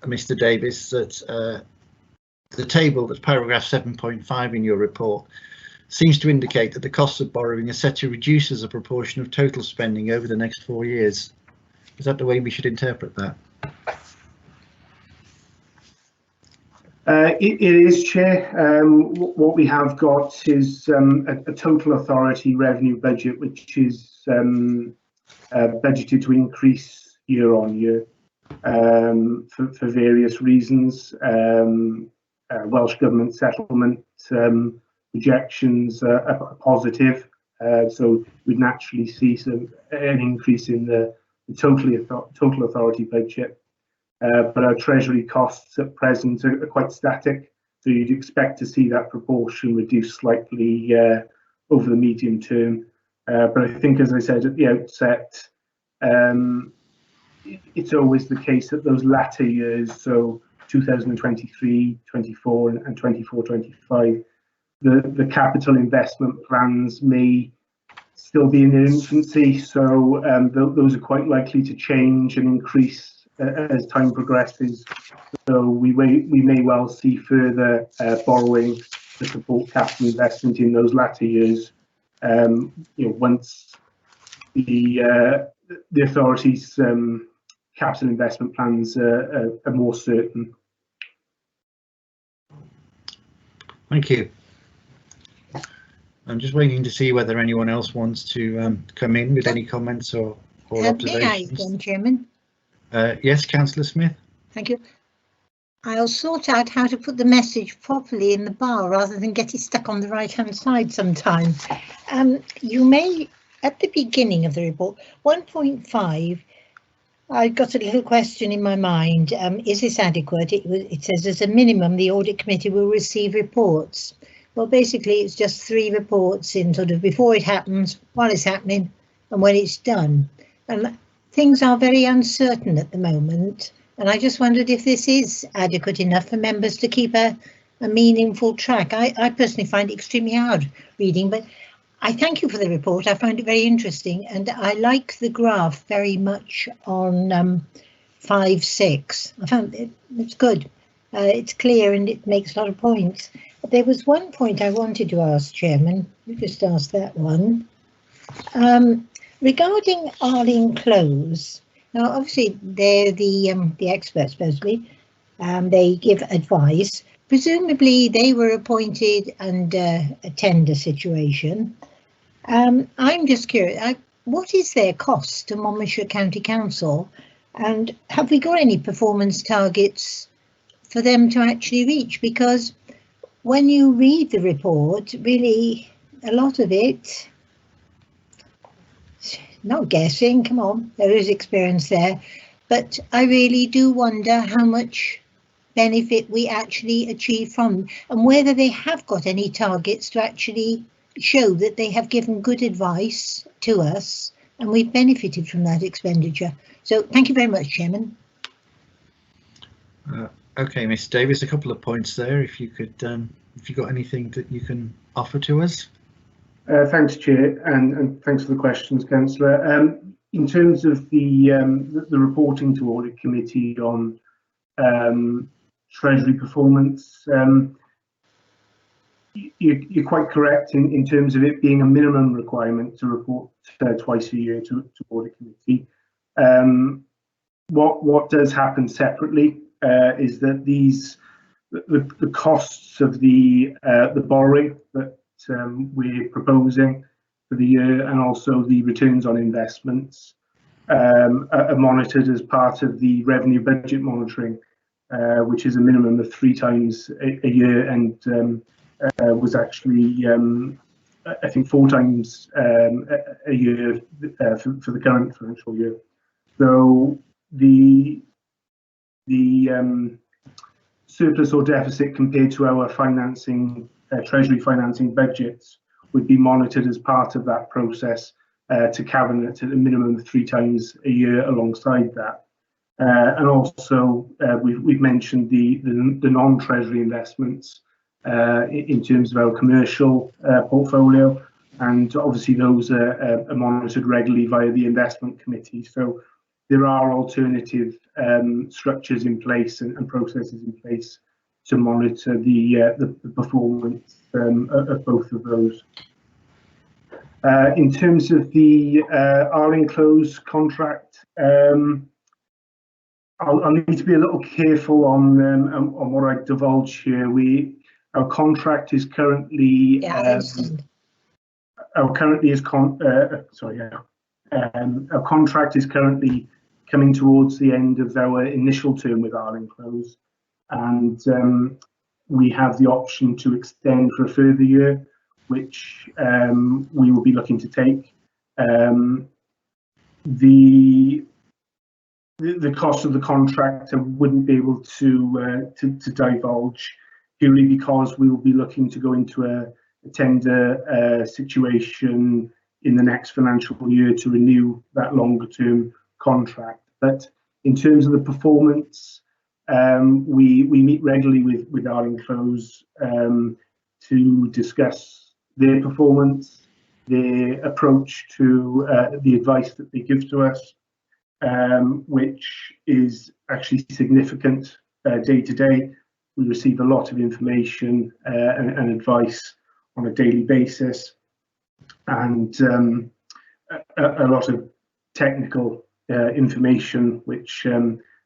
Mr. Davis, that the table, that's paragraph 7.5 in your report, seems to indicate that the cost of borrowing is set to reduce as a proportion of total spending over the next 4 years? Is that the way we should interpret that? It is, Chair. What we have got is a total authority revenue budget, which is budgeted to increase year on year for various reasons. Welsh Government settlement projections are positive So we'd naturally see an increase in the total authority budget. But our Treasury costs at present are quite static, so you'd expect to see that proportion reduce slightly over the medium term. But I think, as I said at the outset, it's always the case that those latter years, so 2023, 24 and 24, 25, the capital investment plans may still be in their infancy, so those are quite likely to change and increase as time progresses. So we may well see further borrowing to support capital investment in those latter years. Once the authorities' capital investment plans are more certain. Thank you. I'm just waiting to see whether anyone else wants to come in with any comments or observations. May I, Chairman? Yes, Councillor Smith. Thank you. I'll sort out how to put the message properly in the bar rather than get it stuck on the right-hand side sometimes. You may, at the beginning of the report, 1.5, I got a little question in my mind. Is this adequate? It says as a minimum, the audit committee will receive reports. Well, basically, it's just 3 reports in sort of before it happens, while it's happening, and when it's done. And things are very uncertain at the moment. And I just wondered if this is adequate enough for members to keep a meaningful track. I personally find it extremely hard reading, but I thank you for the report. I found it very interesting, and I like the graph very much on 5.6. I found it's good. It's clear and it makes a lot of points. But there was one point I wanted to ask, Chairman. You just asked that one. Regarding Arling Close, now obviously they're the experts supposedly. They give advice. Presumably they were appointed under a tender situation. I'm just curious, what is their cost to Monmouthshire County Council, and have we got any performance targets for them to actually reach? Because when you read the report, really a lot of it, not guessing, come on, there is experience there, but I really do wonder how much benefit we actually achieve from, and whether they have got any targets to actually show that they have given good advice to us and we've benefited from that expenditure. So thank you very much, Chairman. Okay, Ms Davis, a couple of points there. If you could, if you got anything that you can offer to us. Thanks, Chair, and thanks for the questions, Councillor. In terms of the reporting to Audit Committee on Treasury performance, you're quite correct in terms of it being a minimum requirement to report twice a year to Audit Committee. What does happen separately is that the costs of the borrowing that we're proposing for the year, and also the returns on investments, are monitored as part of the revenue budget monitoring, which is a minimum of 3 times a year, and was actually I think 4 times a year for the current financial year. So the surplus or deficit compared to our financing Treasury financing budgets would be monitored as part of that process to Cabinet at a minimum of 3 times a year alongside that. And also we've mentioned the non-Treasury investments in terms of our commercial portfolio, and obviously those are monitored regularly via the investment committee. So there are alternative structures in place and processes in place to monitor the performance of both of those. In terms of the Arling Close contract, I'll need to be a little careful on what I divulge here. Our contract is currently our contract is currently coming towards the end of our initial term with Arling Close, and we have the option to extend for a further year, which we will be looking to take. The cost of the contract I wouldn't be able to divulge, purely because we will be looking to go into a tender situation in the next financial year to renew that longer term contract. But in terms of the performance, we meet regularly with Arling Close to discuss their performance, their approach to the advice that they give to us, which is actually significant day to day. We receive a lot of information and advice on a daily basis, and a lot of technical information which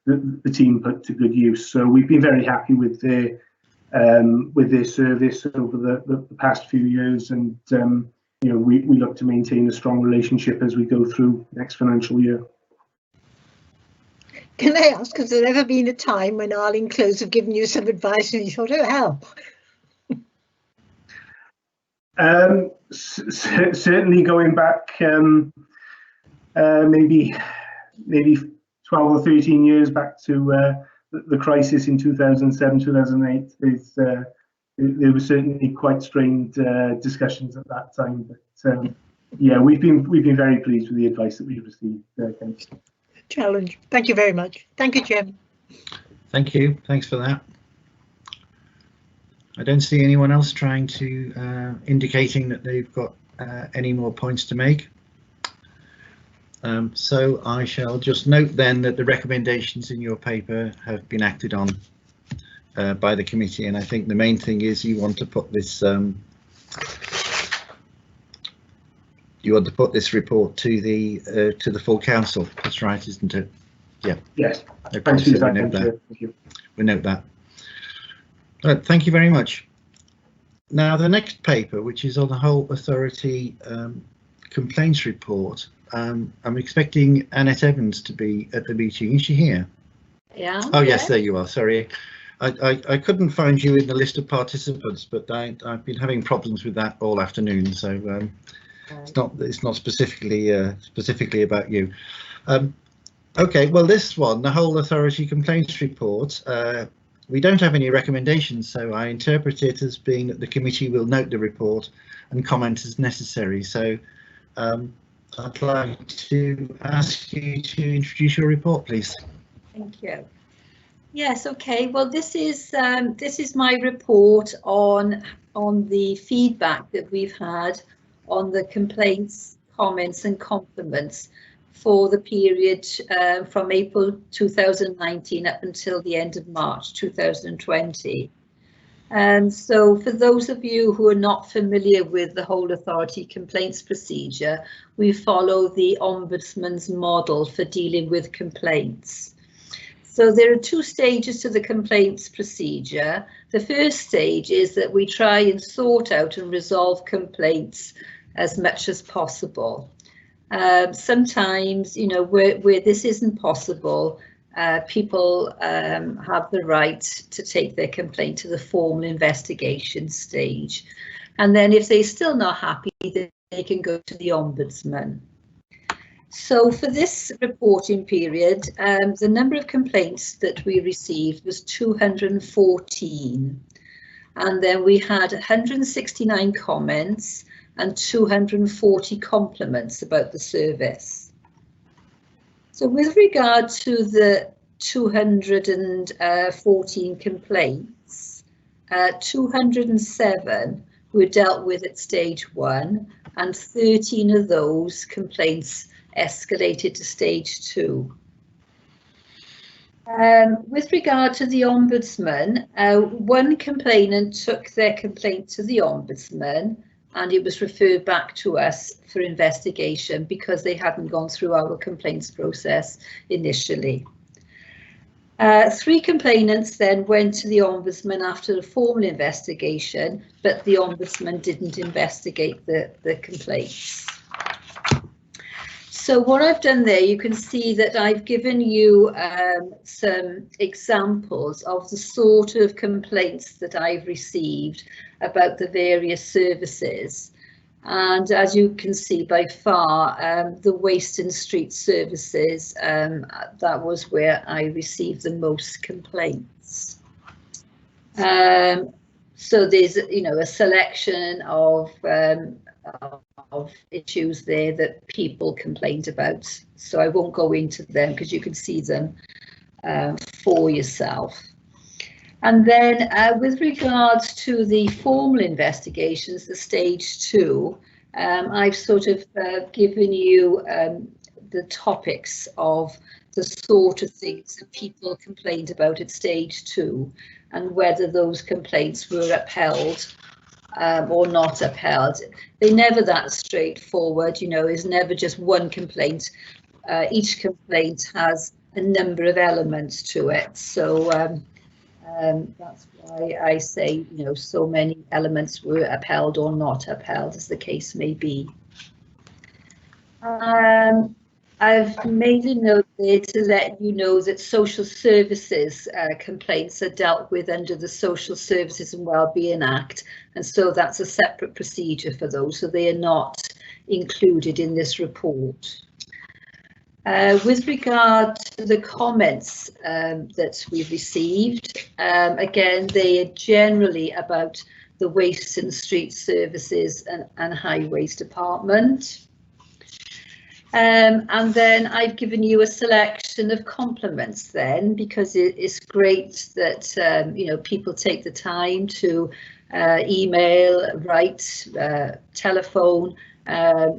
the team put to good use. So we've been very happy with their service over the past few years, and we look to maintain a strong relationship as we go through next financial year. Can I ask, has there ever been a time when Arling Close have given you some advice and you thought, oh hell? Certainly going back maybe 12 or 13 years back to the crisis in 2007, 2008, there were certainly quite strained discussions at that time. But yeah, we've been very pleased with the advice that we've received. Challenge. Thank you very much. Thank you, Jim. Thank you. Thanks for that. I don't see anyone else trying to indicating that they've got any more points to make. So I shall just note then that the recommendations in your paper have been acted on by the committee, and I think the main thing is you want to put this report to the full council. That's right, isn't it? Yeah. Yes. Okay, so we note that. We note that. Thank you very much. Now the next paper, which is on the whole authority complaints report. I'm expecting Annette Evans to be at the meeting. Is she here? Yeah. Oh yes, there you are. Sorry, I couldn't find you in the list of participants, but I've been having problems with that all afternoon. So it's not specifically about you. Okay, well this one, the whole authority complaints report. We don't have any recommendations, so I interpret it as being that the committee will note the report and comment as necessary. So I'd like to ask you to introduce your report, please. Thank you. Yes, okay. Well, this is my report on the feedback that we've had on the complaints, comments and compliments for the period from April 2019 up until the end of March 2020. So for those of you who are not familiar with the whole authority complaints procedure, we follow the Ombudsman's model for dealing with complaints. So there are two stages to the complaints procedure. The first stage is that we try and sort out and resolve complaints as much as possible. Sometimes, where this isn't possible, people have the right to take their complaint to the formal investigation stage. And then if they're still not happy, then they can go to the Ombudsman. So for this reporting period, the number of complaints that we received was 214. And then we had 169 comments and 240 compliments about the service. So with regard to the 214 complaints, 207 were dealt with at stage 1, and 13 of those complaints escalated to stage 2. With regard to the Ombudsman, one complainant took their complaint to the Ombudsman and it was referred back to us for investigation because they hadn't gone through our complaints process initially. 3 complainants then went to the Ombudsman after a formal investigation, but the Ombudsman didn't investigate the complaints. So what I've done there, you can see that I've given you some examples of the sort of complaints that I've received about the various services. And as you can see, by far, the waste and street services, that was where I received the most complaints. So there's, you know, a selection of issues there that people complained about. So I won't go into them because you can see them for yourself. And then with regards to the formal investigations, the stage 2, I've sort of given you the topics of the sort of things that people complained about at stage 2 and whether those complaints were upheld or not upheld. They're never that straightforward, you know, it's never just one complaint. Each complaint has a number of elements to it. So that's why I say, you know, so many elements were upheld or not upheld, as the case may be. I've made a note there to let you know that social services complaints are dealt with under the Social Services and Wellbeing Act, and so that's a separate procedure for those, so they are not included in this report. With regard to the comments that we've received, again, they are generally about the Waste and Street Services and Highways Department. And then I've given you a selection of compliments then, because it's great that you know, people take the time to email, write, telephone,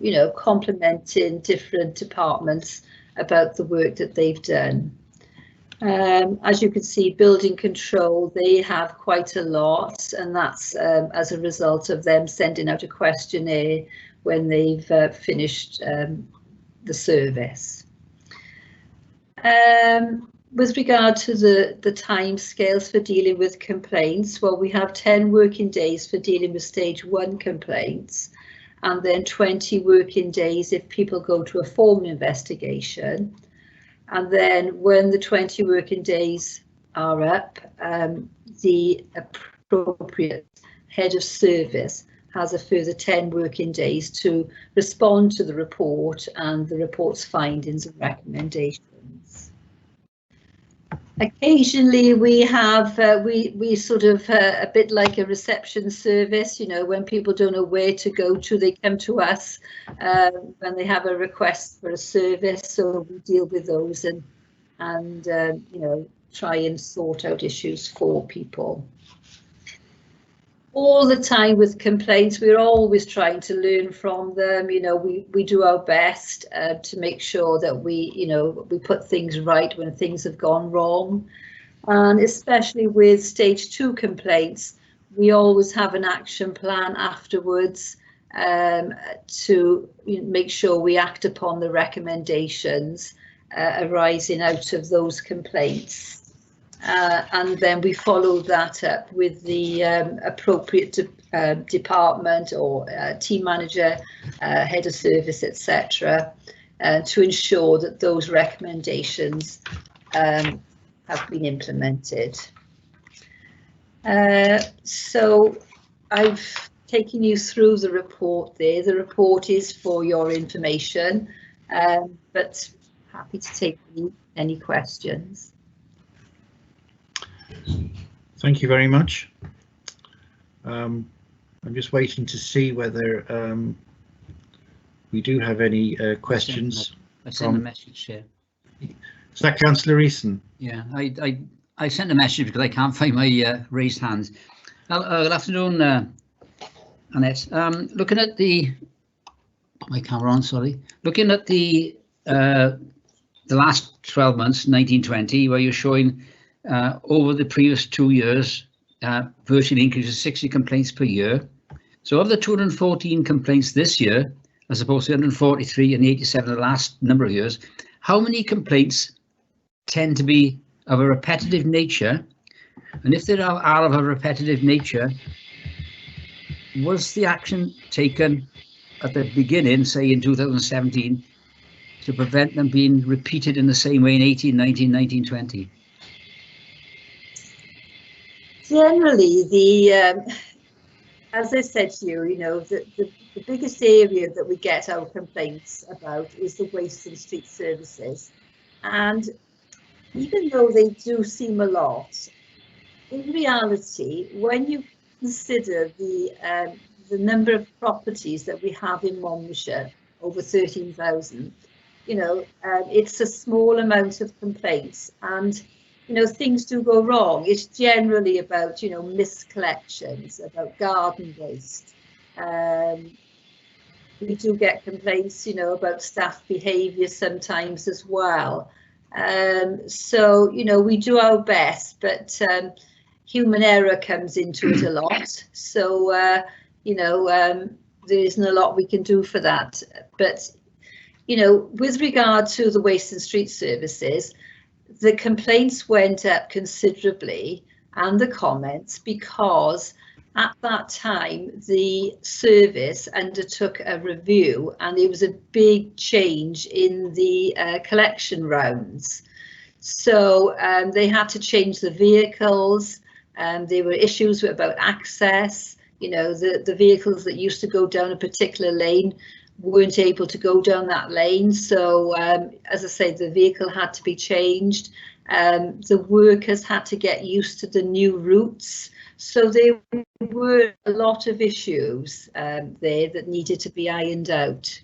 you know, complimenting different departments about the work that they've done. As you can see, building control, they have quite a lot, and that's as a result of them sending out a questionnaire when they've finished the service. With regard to the time scales for dealing with complaints, well, we have 10 working days for dealing with stage 1 complaints, and then 20 working days if people go to a formal investigation. And then when the 20 working days are up, the appropriate head of service has a further 10 working days to respond to the report and the report's findings and recommendations. Occasionally we have, we sort of a bit like a reception service, you know, when people don't know where to go to, they come to us when they have a request for a service, so we deal with those and you know, try and sort out issues for people. All the time with complaints, we're always trying to learn from them. You know, we do our best to make sure that we, you know, we put things right when things have gone wrong. And especially with stage 2 complaints, we always have an action plan afterwards to make sure we act upon the recommendations arising out of those complaints. And then we follow that up with the appropriate department or team manager, head of service, etc., to ensure that those recommendations have been implemented. So I've taken you through the report there. The report is for your information, but happy to take any questions. Thank you very much. I'm just waiting to see whether we do have any questions. I sent a message here. Is that Councillor Easton? Yeah, I sent a message because I can't find my raised hands. Good afternoon, Annette. Looking at the, put my camera on, sorry. Looking at the last 12 months, 1920, where you're showing over the previous 2 years, virtually increase of 60 complaints per year. So of the 214 complaints this year, as opposed to 143 and 87 the last number of years, how many complaints tend to be of a repetitive nature? And if they are of a repetitive nature, was the action taken at the beginning, say in 2017, to prevent them being repeated in the same way in 18, 19, 19, 20? Generally, as I said to you, the biggest area that we get our complaints about is the waste and street services. And even though they do seem a lot, in reality, when you consider the number of properties that we have in Monmouthshire, over 13,000, it's a small amount of complaints, and things do go wrong. It's generally about miscollections, about garden waste. We do get complaints about staff behaviour sometimes as well. So we do our best, but human error comes into it a lot. So there isn't a lot we can do for that. But with regard to the waste and street services, the complaints went up considerably, and the comments, because at that time the service undertook a review, and there was a big change in the collection rounds. So they had to change the vehicles, and there were issues about access. The vehicles that used to go down a particular lane weren't able to go down that lane. So as I say, the vehicle had to be changed. The workers had to get used to the new routes. So there were a lot of issues there that needed to be ironed out.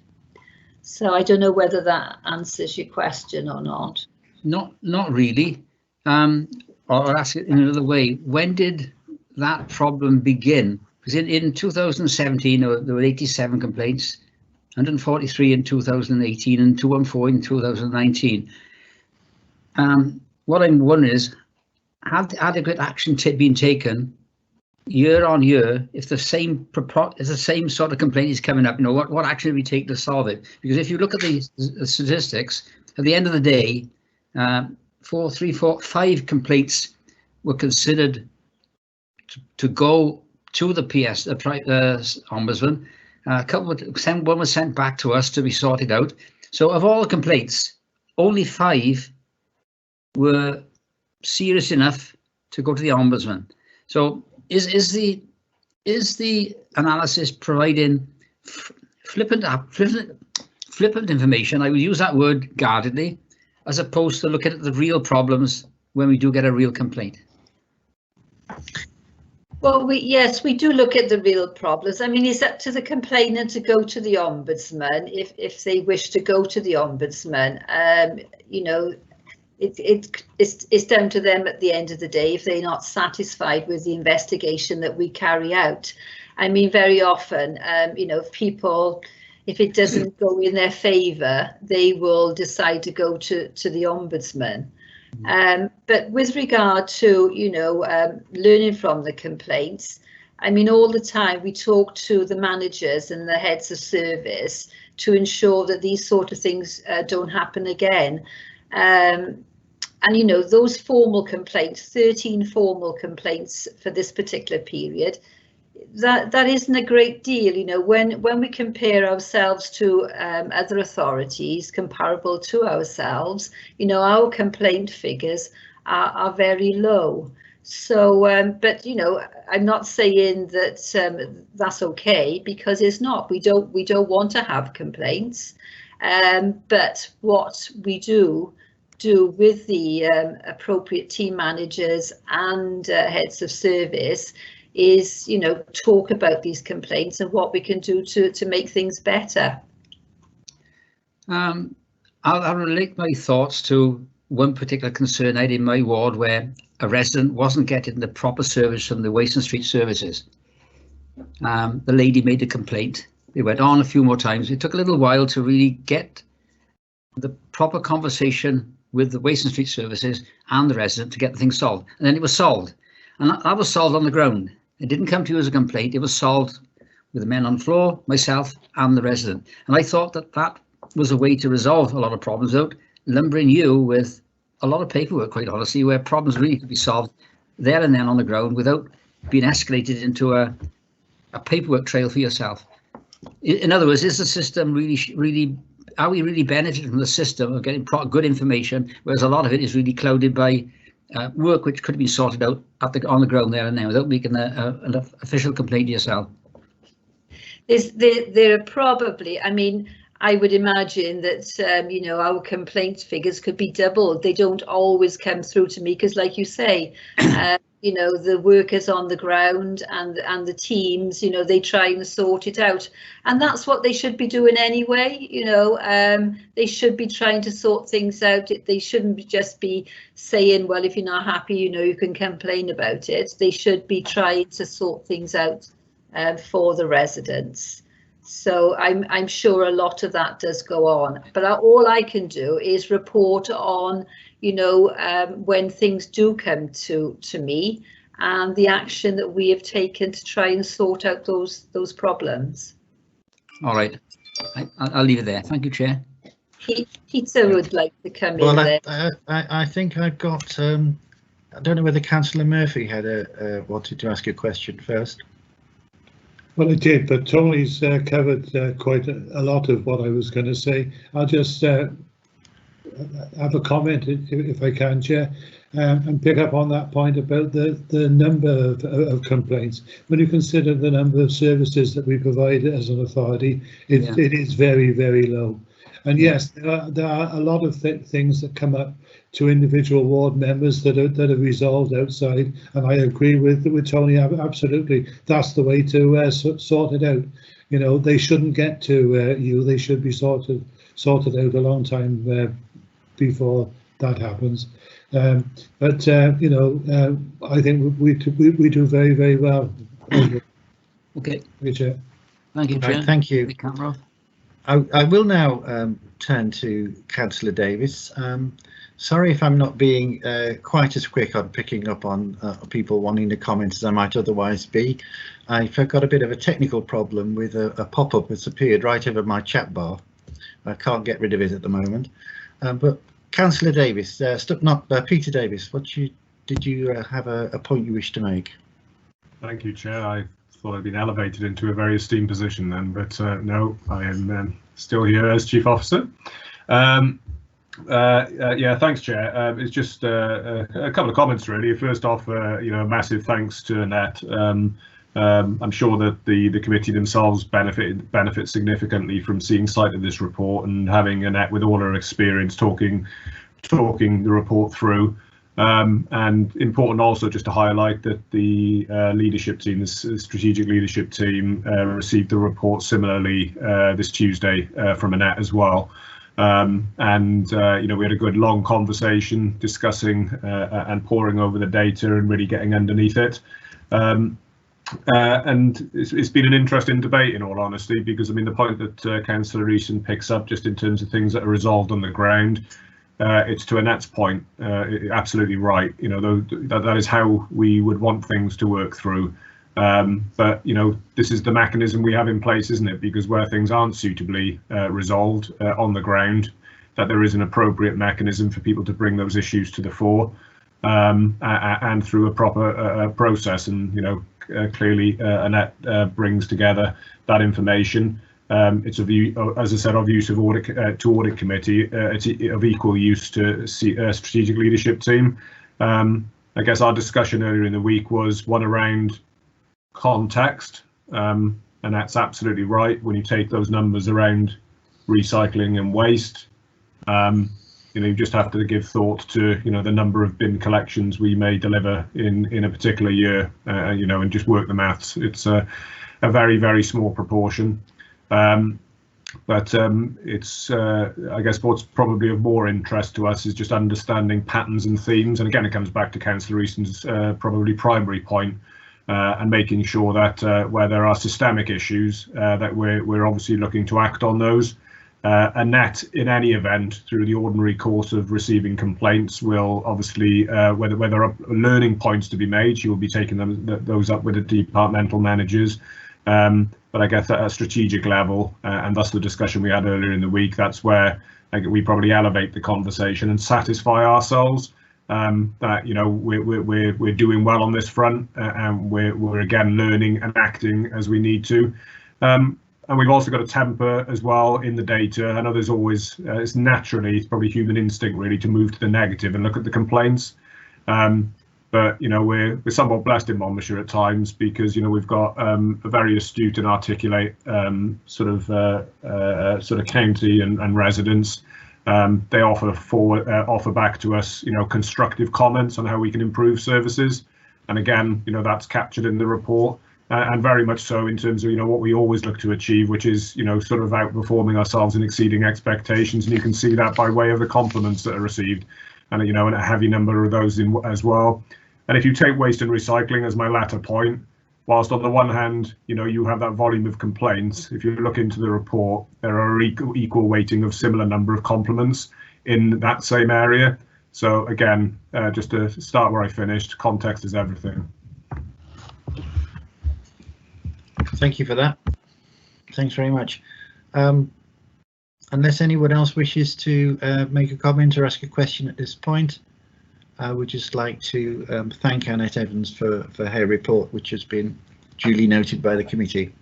So I don't know whether that answers your question or not. Not really. Or I'll ask it in another way. When did that problem begin? Because in 2017, there were 87 complaints, 143 in 2018 and 214 in 2019. What I'm wondering is, had adequate action been taken year on year if the same sort of complaint is coming up? What action do we take to solve it? Because if you look at the statistics, at the end of the day, 5 complaints were considered to go to the Ombudsman. One was sent back to us to be sorted out. So of all the complaints, only 5 were serious enough to go to the Ombudsman. So is the analysis providing flippant information? I would use that word guardedly, as opposed to looking at the real problems when we do get a real complaint. Well, yes, we do look at the real problems. I mean, it's up to the complainant to go to the Ombudsman if they wish to go to the Ombudsman. It's down to them at the end of the day if they're not satisfied with the investigation that we carry out. I mean, very often, if it doesn't go in their favour, they will decide to go to the Ombudsman. But with regard to, learning from the complaints, I mean, all the time we talk to the managers and the heads of service to ensure that these sort of things don't happen again. And, those formal complaints, 13 formal complaints for this particular period, that isn't a great deal. When we compare ourselves to other authorities comparable to ourselves, our complaint figures are very low. So, but I'm not saying that that's okay, because it's not. We don't want to have complaints, but what we do with the appropriate team managers and heads of service is, talk about these complaints and what we can do to make things better. I'll relate my thoughts to one particular concern I had in my ward, where a resident wasn't getting the proper service from the waste and street services. The lady made a complaint. It went on a few more times. It took a little while to really get the proper conversation with the waste and street services and the resident to get the thing solved. And then it was solved. And that was solved on the ground. It didn't come to you as a complaint. It was solved with the men on the floor, myself and the resident. And I thought that was a way to resolve a lot of problems without lumbering you with a lot of paperwork, quite honestly, where problems really could be solved there and then on the ground without being escalated into a paperwork trail for yourself. In other words, is the system really are we really benefiting from the system of getting good information, whereas a lot of it is really clouded by work which could be sorted out on the ground there and then without making an official complaint to yourself? There are probably, I mean, I would imagine that, you know, our complaint figures could be doubled. They don't always come through to me because, like you say, you know, the workers on the ground and the teams, you know, they try and sort it out. And that's what they should be doing anyway. You know, they should be trying to sort things out. They shouldn't just be saying, well, if you're not happy, you know, you can complain about it. They should be trying to sort things out for the residents. So I'm sure a lot of that does go on, but all I can do is report on, you know, when things do come to me and the action that we have taken to try and sort out those problems. All right, I'll leave it there. Thank you, Chair. Peter would like to come in there. I think I've got, I don't know whether Councillor Murphy had wanted to ask a question first. Well, it did, but Tony's covered quite a lot of what I was going to say. I'll just have a comment, if I can, Chair, and pick up on that point about the number of complaints. When you consider the number of services that we provide as an authority, it is very, very low. And yes, there are a lot of things that come up to individual ward members that are resolved outside, and I agree with Tony. Absolutely, that's the way to sort it out. You know, they shouldn't get to you. They should be sorted out a long time before that happens. But you know, I think we do very, very well. Okay. Chair. Thank you, Chair. Right, thank you. The camera off. I will now turn to Councillor Davis. Sorry if I'm not being quite as quick on picking up on people wanting to comment as I might otherwise be. I've got a bit of a technical problem with a pop-up that's appeared right over my chat bar. I can't get rid of it at the moment. But Councillor Davis, Peter Davis, did you have a point you wish to make? Thank you, Chair. I thought I'd been elevated into a very esteemed position then, but no, I am still here as Chief Officer. Yeah, thanks, Chair. It's just a couple of comments really. First off, you know, massive thanks to Annette. I'm sure that the committee themselves benefit significantly from seeing sight of this report and having Annette with all her experience talking the report through. And important also just to highlight that the leadership team, the strategic leadership team, received the report similarly this Tuesday from Annette as well. And you know, we had a good long conversation discussing and poring over the data and really getting underneath it. And it's been an interesting debate, in all honesty, because I mean the point that Councillor Eason picks up just in terms of things that are resolved on the ground, it's to Annette's point, absolutely right. You know, that is how we would want things to work through. But you know, this is the mechanism we have in place, isn't it? Because where things aren't suitably resolved on the ground, that there is an appropriate mechanism for people to bring those issues to the fore, and through a proper process. And you know, clearly Annette brings together that information. It's of, as I said, of use of audit to audit committee. It's of equal use to strategic leadership team. I guess our discussion earlier in the week was one around context, and that's absolutely right. When you take those numbers around recycling and waste, you know, you just have to give thought to, you know, the number of bin collections we may deliver in a particular year, you know, and just work the maths. It's a very, very small proportion. But it's I guess what's probably of more interest to us is just understanding patterns and themes. And again, it comes back to Councillor Eason's probably primary point, and making sure that where there are systemic issues, that we're obviously looking to act on those. Annette, in any event, through the ordinary course of receiving complaints, will obviously, where there are learning points to be made, she will be taking those up with the departmental managers. But I guess at a strategic level, and that's the discussion we had earlier in the week, that's where we probably elevate the conversation and satisfy ourselves that, you know, we're doing well on this front, and we're again learning and acting as we need to. And we've also got a temper as well in the data. I know there's always, it's probably human instinct really to move to the negative and look at the complaints. But you know, we're somewhat blessed in Monmouthshire at times because you know we've got a very astute and articulate sort of county and residents. They offer back to us, you know, constructive comments on how we can improve services, and again, you know, that's captured in the report, and very much so in terms of, you know, what we always look to achieve, which is, you know, sort of outperforming ourselves and exceeding expectations, and you can see that by way of the compliments that are received, and you know, and a heavy number of those in as well. And if you take waste and recycling as my latter point, whilst on the one hand, you know, you have that volume of complaints, if you look into the report, there are equal weighting of similar number of compliments in that same area. So again, just to start where I finished, context is everything. Thank you for that. Thanks very much. Unless anyone else wishes to make a comment or ask a question at this point, I would just like to thank Annette Evans for her report, which has been duly noted by the committee.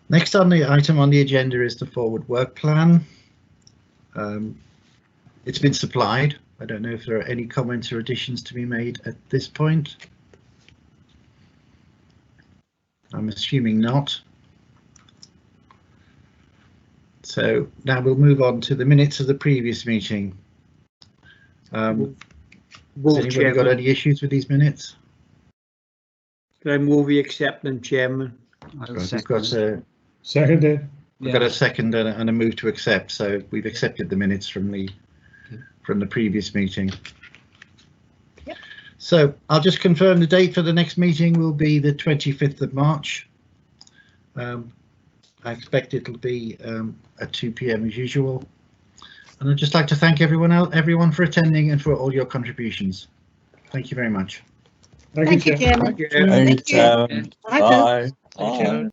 Next on the item on the agenda is the forward work plan. It's been supplied. I don't know if there are any comments or additions to be made at this point. I'm assuming not. So now we'll move on to the minutes of the previous meeting. Has anybody got any issues with these minutes? Can I move we accept them, Chairman? We've got a Seconded. We've got a second and a move to accept, so we've accepted the minutes from the previous meeting. Yep. So I'll just confirm the date for the next meeting will be the 25th of March. I expect it'll be at 2 p.m. as usual. And I'd just like to thank everyone for attending and for all your contributions. Thank you very much. Thank you, Chair. Chairman. Thank you. Thank you. Bye. Thank you.